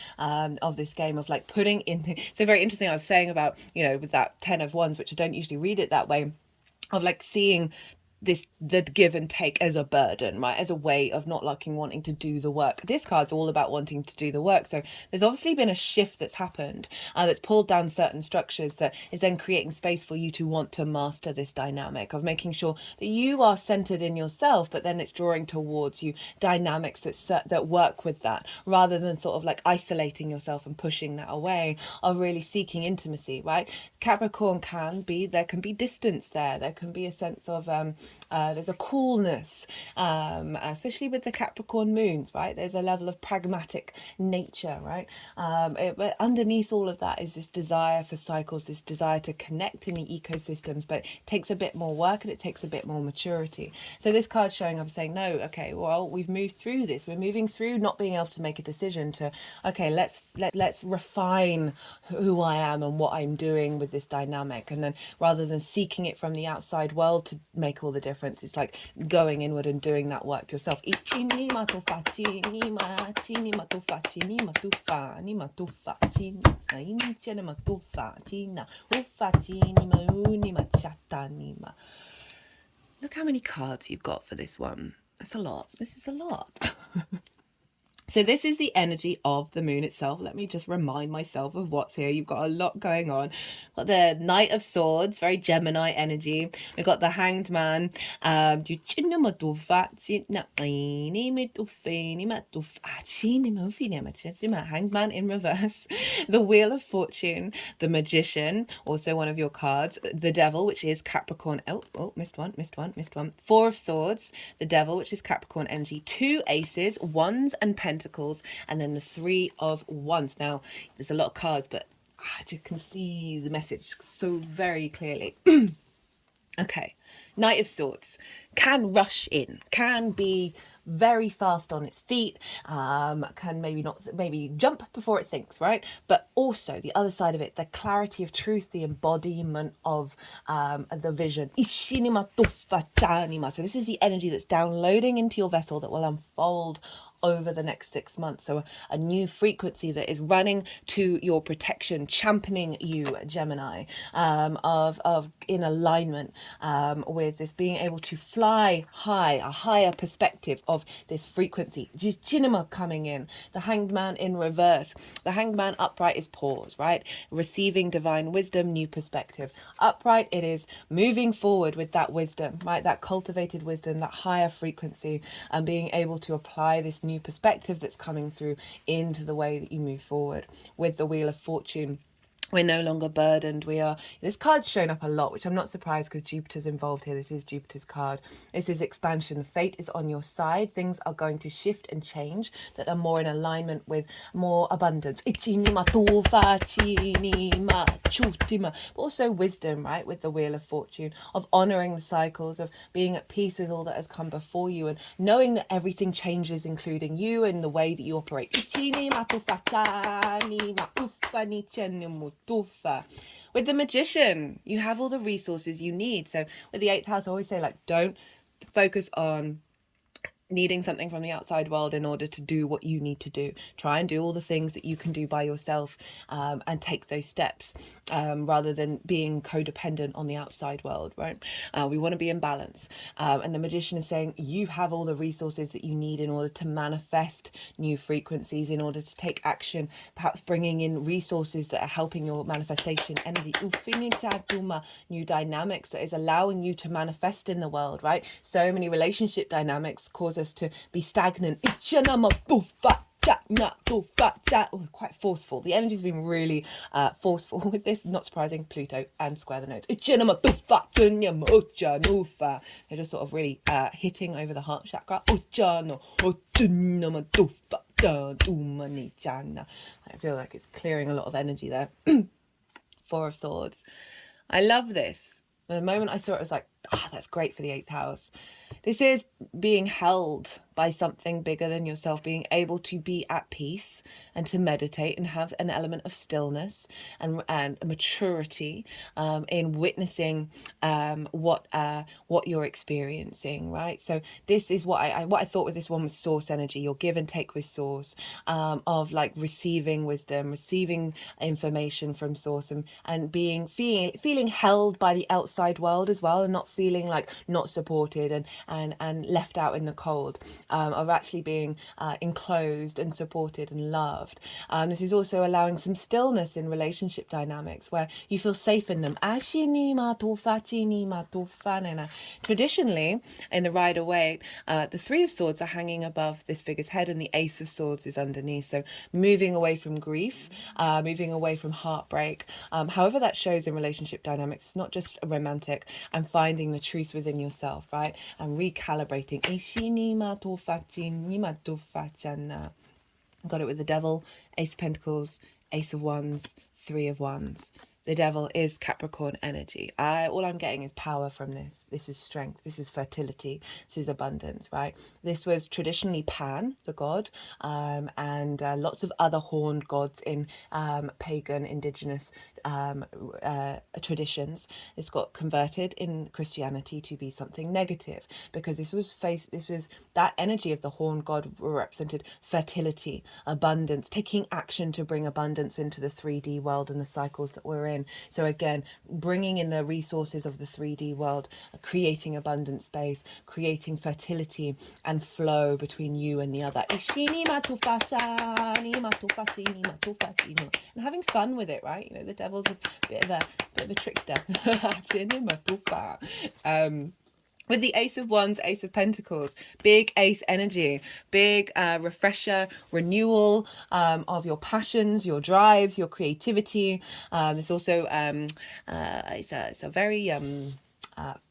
game of like putting in so very interesting. I was saying about, you know, with that 10 of Wands, which I don't usually read it that way, of like seeing the give and take as a burden, right, as a way of not liking wanting to do the work. This card's all about wanting to do the work. So there's obviously been a shift that's happened, that's pulled down certain structures, that is then creating space for you to want to master this dynamic of making sure that you are centered in yourself, but then it's drawing towards you dynamics that work with that, rather than sort of like isolating yourself and pushing that away, are really seeking intimacy, right? Capricorn there can be distance there can be a sense of there's a coolness, especially with the Capricorn moons, right? There's a level of pragmatic nature, right? But underneath all of that is this desire for cycles, this desire to connect in the ecosystems, but it takes a bit more work and it takes a bit more maturity. So this card showing up saying, no, okay, well, we've moved through this. We're moving through not being able to make a decision to, okay, let's refine who I am and what I'm doing with this dynamic. And then rather than seeking it from the outside world to make all the difference, it's like going inward and doing that work yourself. Look how many cards you've got for this one. That's a lot. This is a lot. So this is the energy of the moon itself. Let me just remind myself of what's here. You've got a lot going on. Got the Knight of Swords, very Gemini energy. We've got the Hanged Man. Hanged Man in reverse. The Wheel of Fortune. The Magician, also one of your cards. The Devil, which is Capricorn. Oh, missed one. Four of Swords. The Devil, which is Capricorn energy. Two Aces, Wands and Pentacles. And then the Three of Wands. Now, there's a lot of cards, but you can see the message so very clearly. Okay, Knight of Swords can rush in, can be very fast on its feet, can maybe jump before it thinks, right? But also the other side of it, the clarity of truth, the embodiment of the vision. So this is the energy that's downloading into your vessel that will unfold over the next 6 months. So a new frequency that is running to your protection, championing you, Gemini, of in alignment with this being able to fly high, a higher perspective of this frequency. Jinima coming in, the Hanged Man in reverse. The Hanged Man upright is pause, right? Receiving divine wisdom, new perspective. Upright, it is moving forward with that wisdom, right? That cultivated wisdom, that higher frequency, and being able to apply this new perspective that's coming through into the way that you move forward. With the Wheel of Fortune, we're no longer burdened. This card's shown up a lot, which I'm not surprised because Jupiter's involved here. This is Jupiter's card. This is expansion. Fate is on your side. Things are going to shift and change that are more in alignment with more abundance. But also wisdom, right? With the Wheel of Fortune, of honoring the cycles, of being at peace with all that has come before you, and knowing that everything changes, including you and the way that you operate. With the Magician, you have all the resources you need. So with the 8th house, I always say, like, don't focus on needing something from the outside world in order to do what you need to do. Try and do all the things that you can do by yourself, and take those steps, rather than being codependent on the outside world, right? We want to be in balance. And the Magician is saying you have all the resources that you need in order to manifest new frequencies, in order to take action, perhaps bringing in resources that are helping your manifestation energy. New dynamics that is allowing you to manifest in the world, right? So many relationship dynamics cause us to be stagnant. Quite forceful. The energy's been really forceful with this. Not surprising. Pluto and square the notes. They're just sort of really hitting over the heart chakra. I feel like it's clearing a lot of energy there. Four of Swords. I love this. The moment I saw it, I was like, that's great for the 8th house. This is being held by something bigger than yourself, being able to be at peace and to meditate and have an element of stillness and maturity in witnessing what you're experiencing, right? So this is what I thought with this one was source energy, your give and take with source, of like receiving wisdom, receiving information from source, and feeling held by the outside world as well, and not feeling like not supported and left out in the cold, of actually being enclosed and supported and loved. This is also allowing some stillness in relationship dynamics where you feel safe in them. Traditionally, in the Rider-Waite, the Three of Swords are hanging above this figure's head and the Ace of Swords is underneath. So moving away from grief, moving away from heartbreak. However that shows in relationship dynamics, it's not just a romantic, and finding the truth within yourself, right? And recalibrating. Got it with the Devil, Ace of Pentacles, Ace of Wands, Three of Wands. The Devil is Capricorn energy. All I'm getting is power from this. This is strength. This is fertility. This is abundance, right? This was traditionally Pan, the god, and lots of other horned gods in pagan, indigenous traditions. This got converted in Christianity to be something negative because this was that energy of the horned god represented fertility, abundance, taking action to bring abundance into the 3D world and the cycles that we're in. So again, bringing in the resources of the 3D world, creating abundant space, creating fertility and flow between you and the other, and having fun with it, right? You know, the Devil's a bit of a trickster. With the Ace of Wands, Ace of Pentacles, big ace energy, big refresher, renewal of your passions, your drives, your creativity. There's also, it's a very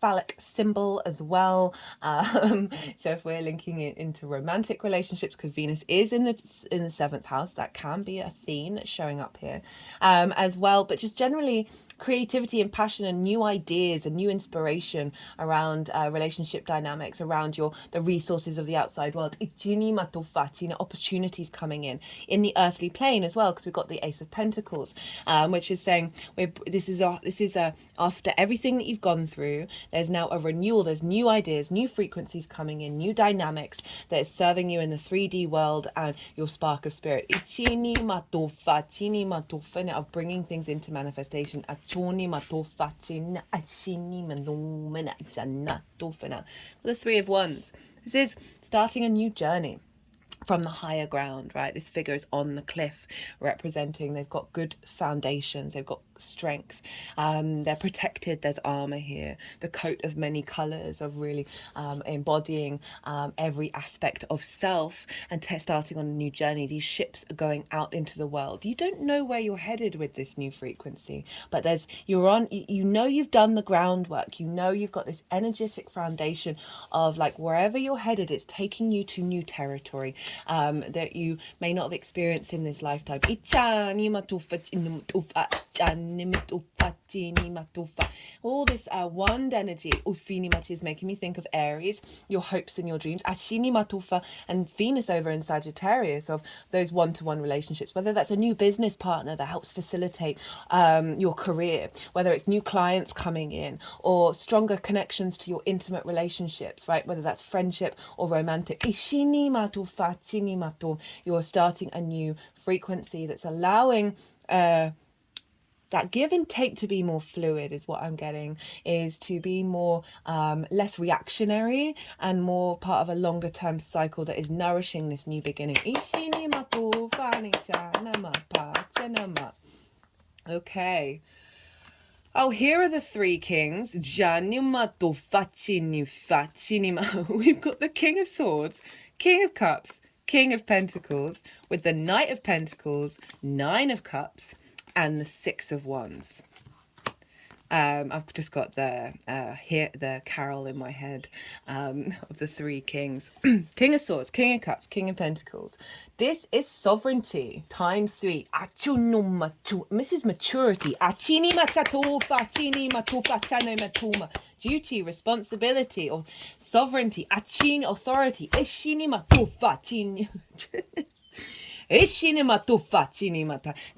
phallic symbol as well. So if we're linking it into romantic relationships, because Venus is in the 7th house, that can be a theme that's showing up here as well. But just generally, creativity and passion and new ideas and new inspiration around relationship dynamics, around the resources of the outside world. Opportunities coming in the earthly plane as well, because we've got the Ace of Pentacles, which is saying this is after everything that you've gone through, there's now a renewal. There's new ideas, new frequencies coming in, new dynamics that is serving you in the 3D world and your spark of spirit. Of bringing things into manifestation. The Three of Wands. This is starting a new journey from the higher ground, right? This figure is on the cliff, representing they've got good foundations, they've got strength, they're protected, there's armor here, the coat of many colors, of really embodying every aspect of self and starting on a new journey. These ships are going out into the world. You don't know where you're headed with this new frequency, but you've done the groundwork, you've got this energetic foundation of like wherever you're headed, it's taking you to new territory that you may not have experienced in this lifetime. All this wand energy is making me think of Aries, your hopes and your dreams, and Venus over in Sagittarius, of those one-to-one relationships, whether that's a new business partner that helps facilitate your career, whether it's new clients coming in, or stronger connections to your intimate relationships, right? Whether that's friendship or romantic. You're starting a new frequency that's allowing that give and take to be more fluid, is what I'm getting, is to be more less reactionary and more part of a longer term cycle that is nourishing this new beginning. Okay. Oh, here are the three kings. We've got the King of Swords, King of Cups, King of Pentacles, with the Knight of Pentacles, Nine of Cups, and the Six of Wands. I've just got the carol in my head of the three kings. King of Swords, King of Cups, King of Pentacles. This is sovereignty times three. Mrs. Maturity. Duty, responsibility, or sovereignty. Authority.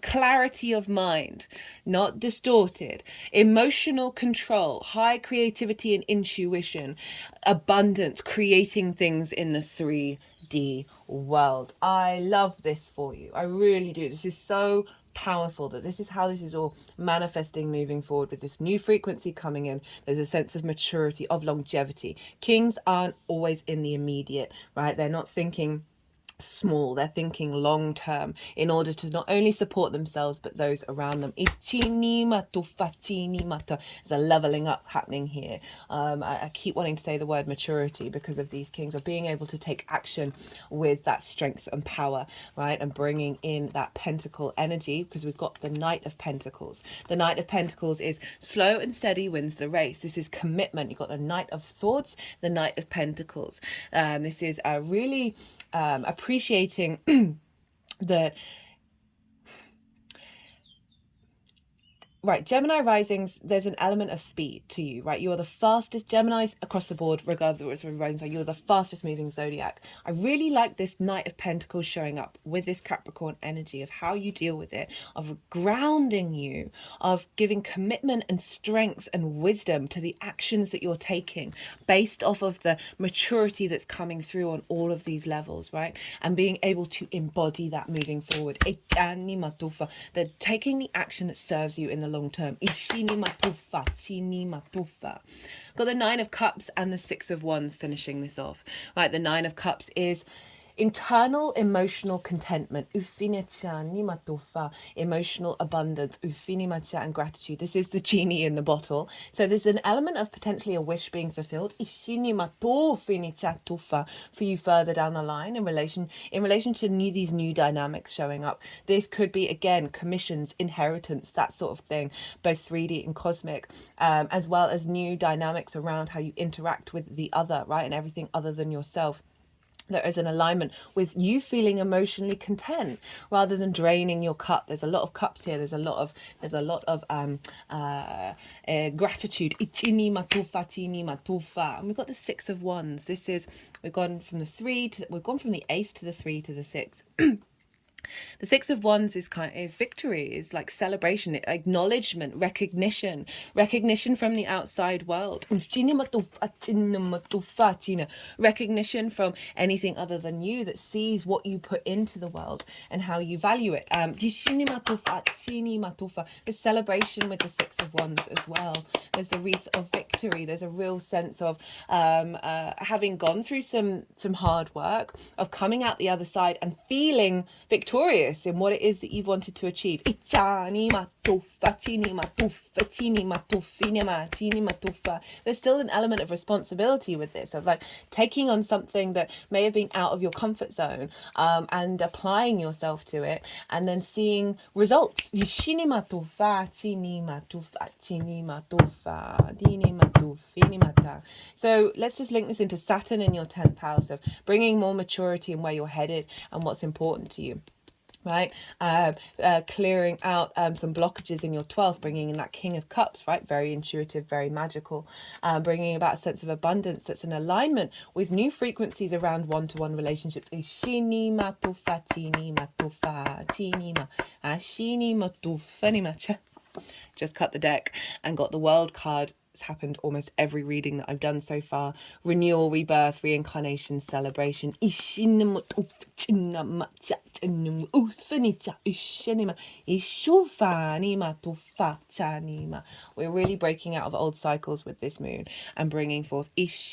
Clarity of mind, not distorted, emotional control, high creativity and intuition, abundance, creating things in the 3D world. I love this for you. I really do. This is so powerful that this is how this is all manifesting moving forward with this new frequency coming in. There's a sense of maturity, of longevity. Kings aren't always in the immediate, right? They're not thinking small, they're thinking long term in order to not only support themselves but those around them. There's a leveling up happening here. I keep wanting to say the word maturity because of these kings, of being able to take action with that strength and power, right? And bringing in that pentacle energy, because we've got the Knight of Pentacles. The Knight of Pentacles is slow and steady wins the race. This is commitment. You've got the Knight of Swords, the Knight of Pentacles. This is a really appreciating the right, Gemini risings, there's an element of speed to you, right? You're the fastest, Geminis across the board, regardless of rising, you're the fastest moving zodiac. I really like this Knight of Pentacles showing up with this Capricorn energy of how you deal with it, of grounding you, of giving commitment and strength and wisdom to the actions that you're taking based off of the maturity that's coming through on all of these levels, right? And being able to embody that moving forward. They're taking the action that serves you in the long term. Got the Nine of Cups and the Six of Wands finishing this off. Right, the Nine of Cups is internal emotional contentment, emotional abundance, and gratitude. This is the genie in the bottle. So there's an element of potentially a wish being fulfilled for you further down the line in relation to these new dynamics showing up. This could be, again, commissions, inheritance, that sort of thing, both 3D and cosmic, as well as new dynamics around how you interact with the other, right, and everything other than yourself. There is an alignment with you feeling emotionally content rather than draining your cup. There's a lot of cups here. There's a lot of gratitude. And we've got the Six of Wands. We've gone from the Ace to the 3 to the 6. The Six of Wands is victory, is like celebration, acknowledgement, recognition from the outside world, recognition from anything other than you that sees what you put into the world and how you value it. The celebration with the Six of Wands as well. There's the wreath of victory. There's a real sense of having gone through some hard work, of coming out the other side and feeling victorious in what it is that you've wanted to achieve. There's still an element of responsibility with this, of like taking on something that may have been out of your comfort zone, and applying yourself to it and then seeing results. So let's just link this into Saturn in your 10th house, of bringing more maturity in where you're headed and what's important to you. Right, clearing out some blockages in your 12th, bringing in that King of Cups, right, very intuitive, very magical, bringing about a sense of abundance that's in alignment with new frequencies around one-to-one relationships. Just cut the deck and got the World card. It's happened almost every reading that I've done so far. Renewal, rebirth, reincarnation, celebration. We're really breaking out of old cycles with this moon and bringing forth God's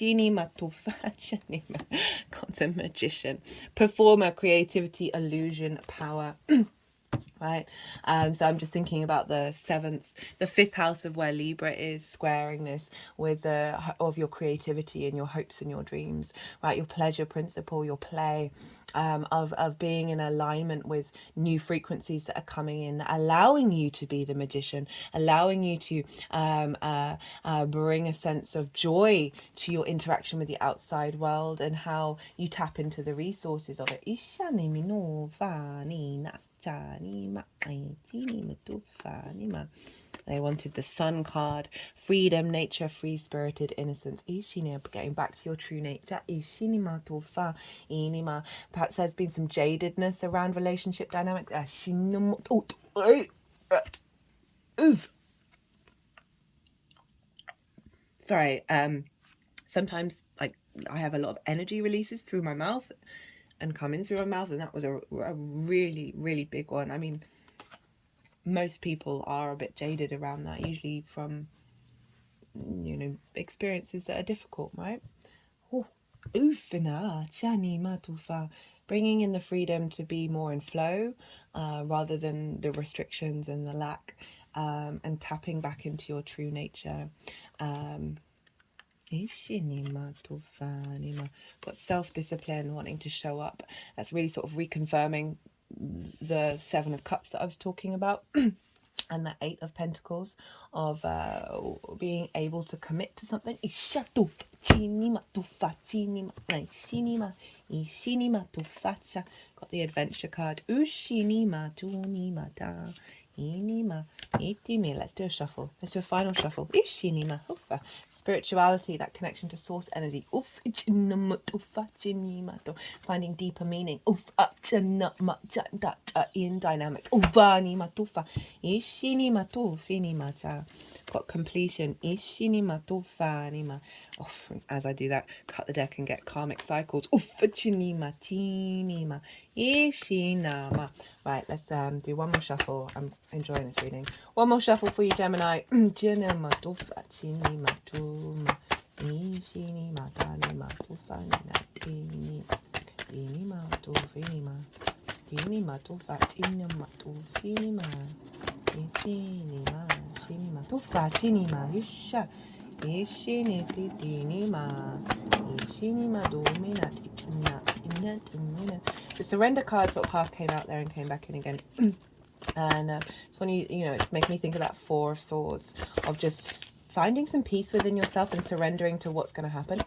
a magician, performer, creativity, illusion, power. right? So I'm just thinking about the fifth house of where Libra is squaring this with of your creativity and your hopes and your dreams, right? Your pleasure principle, your play, of being in alignment with new frequencies that are coming in, that are allowing you to be the magician, allowing you to bring a sense of joy to your interaction with the outside world and how you tap into the resources of it. They wanted the Sun card, freedom, nature, free-spirited, innocence. Getting back to your true nature. Perhaps there's been some jadedness around relationship dynamics. Sorry. Sometimes, like, I have a lot of energy releases through my mouth and come in through my mouth, and that was a really, really big one. I mean, most people are a bit jaded around that, usually from, experiences that are difficult, right? Bringing in the freedom to be more in flow, rather than the restrictions and the lack, and tapping back into your true nature. Got self-discipline, wanting to show up. That's really sort of reconfirming the Seven of Cups that I was talking about. And the Eight of Pentacles, of being able to commit to something. Got the Adventure card. Let's do a shuffle. Let's do a final shuffle. Spirituality, that connection to source energy. Finding deeper meaning. In dynamics. Got completion. As I do that, cut the deck and get karmic cycles. Right, let's do one more shuffle. I'm enjoying this reading. One more shuffle for you, Gemini. The surrender card sort of half came out there and came back in again. And it's when it's making me think of that Four of Swords, of just finding some peace within yourself and surrendering to what's going to happen.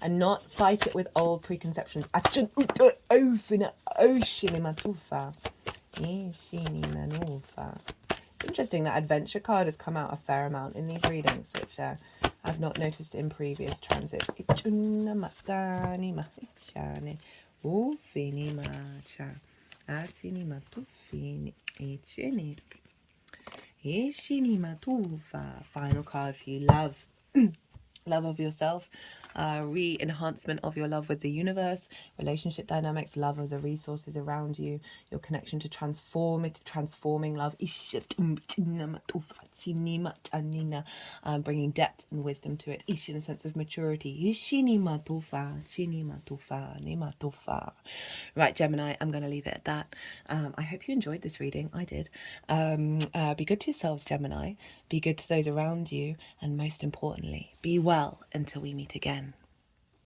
And not fight it with old preconceptions. Interesting that Adventure card has come out a fair amount in these readings, which I've not noticed in previous transits. Final card for you, love. Love of yourself, re-enhancement of your love with the universe, relationship dynamics, love of the resources around you, your connection to transforming love, bringing depth and wisdom to it, in a sense of maturity. Right, Gemini, I'm going to leave it at that. I hope you enjoyed this reading. I did. Be good to yourselves, Gemini. Be good to those around you, and most importantly, be well until we meet again.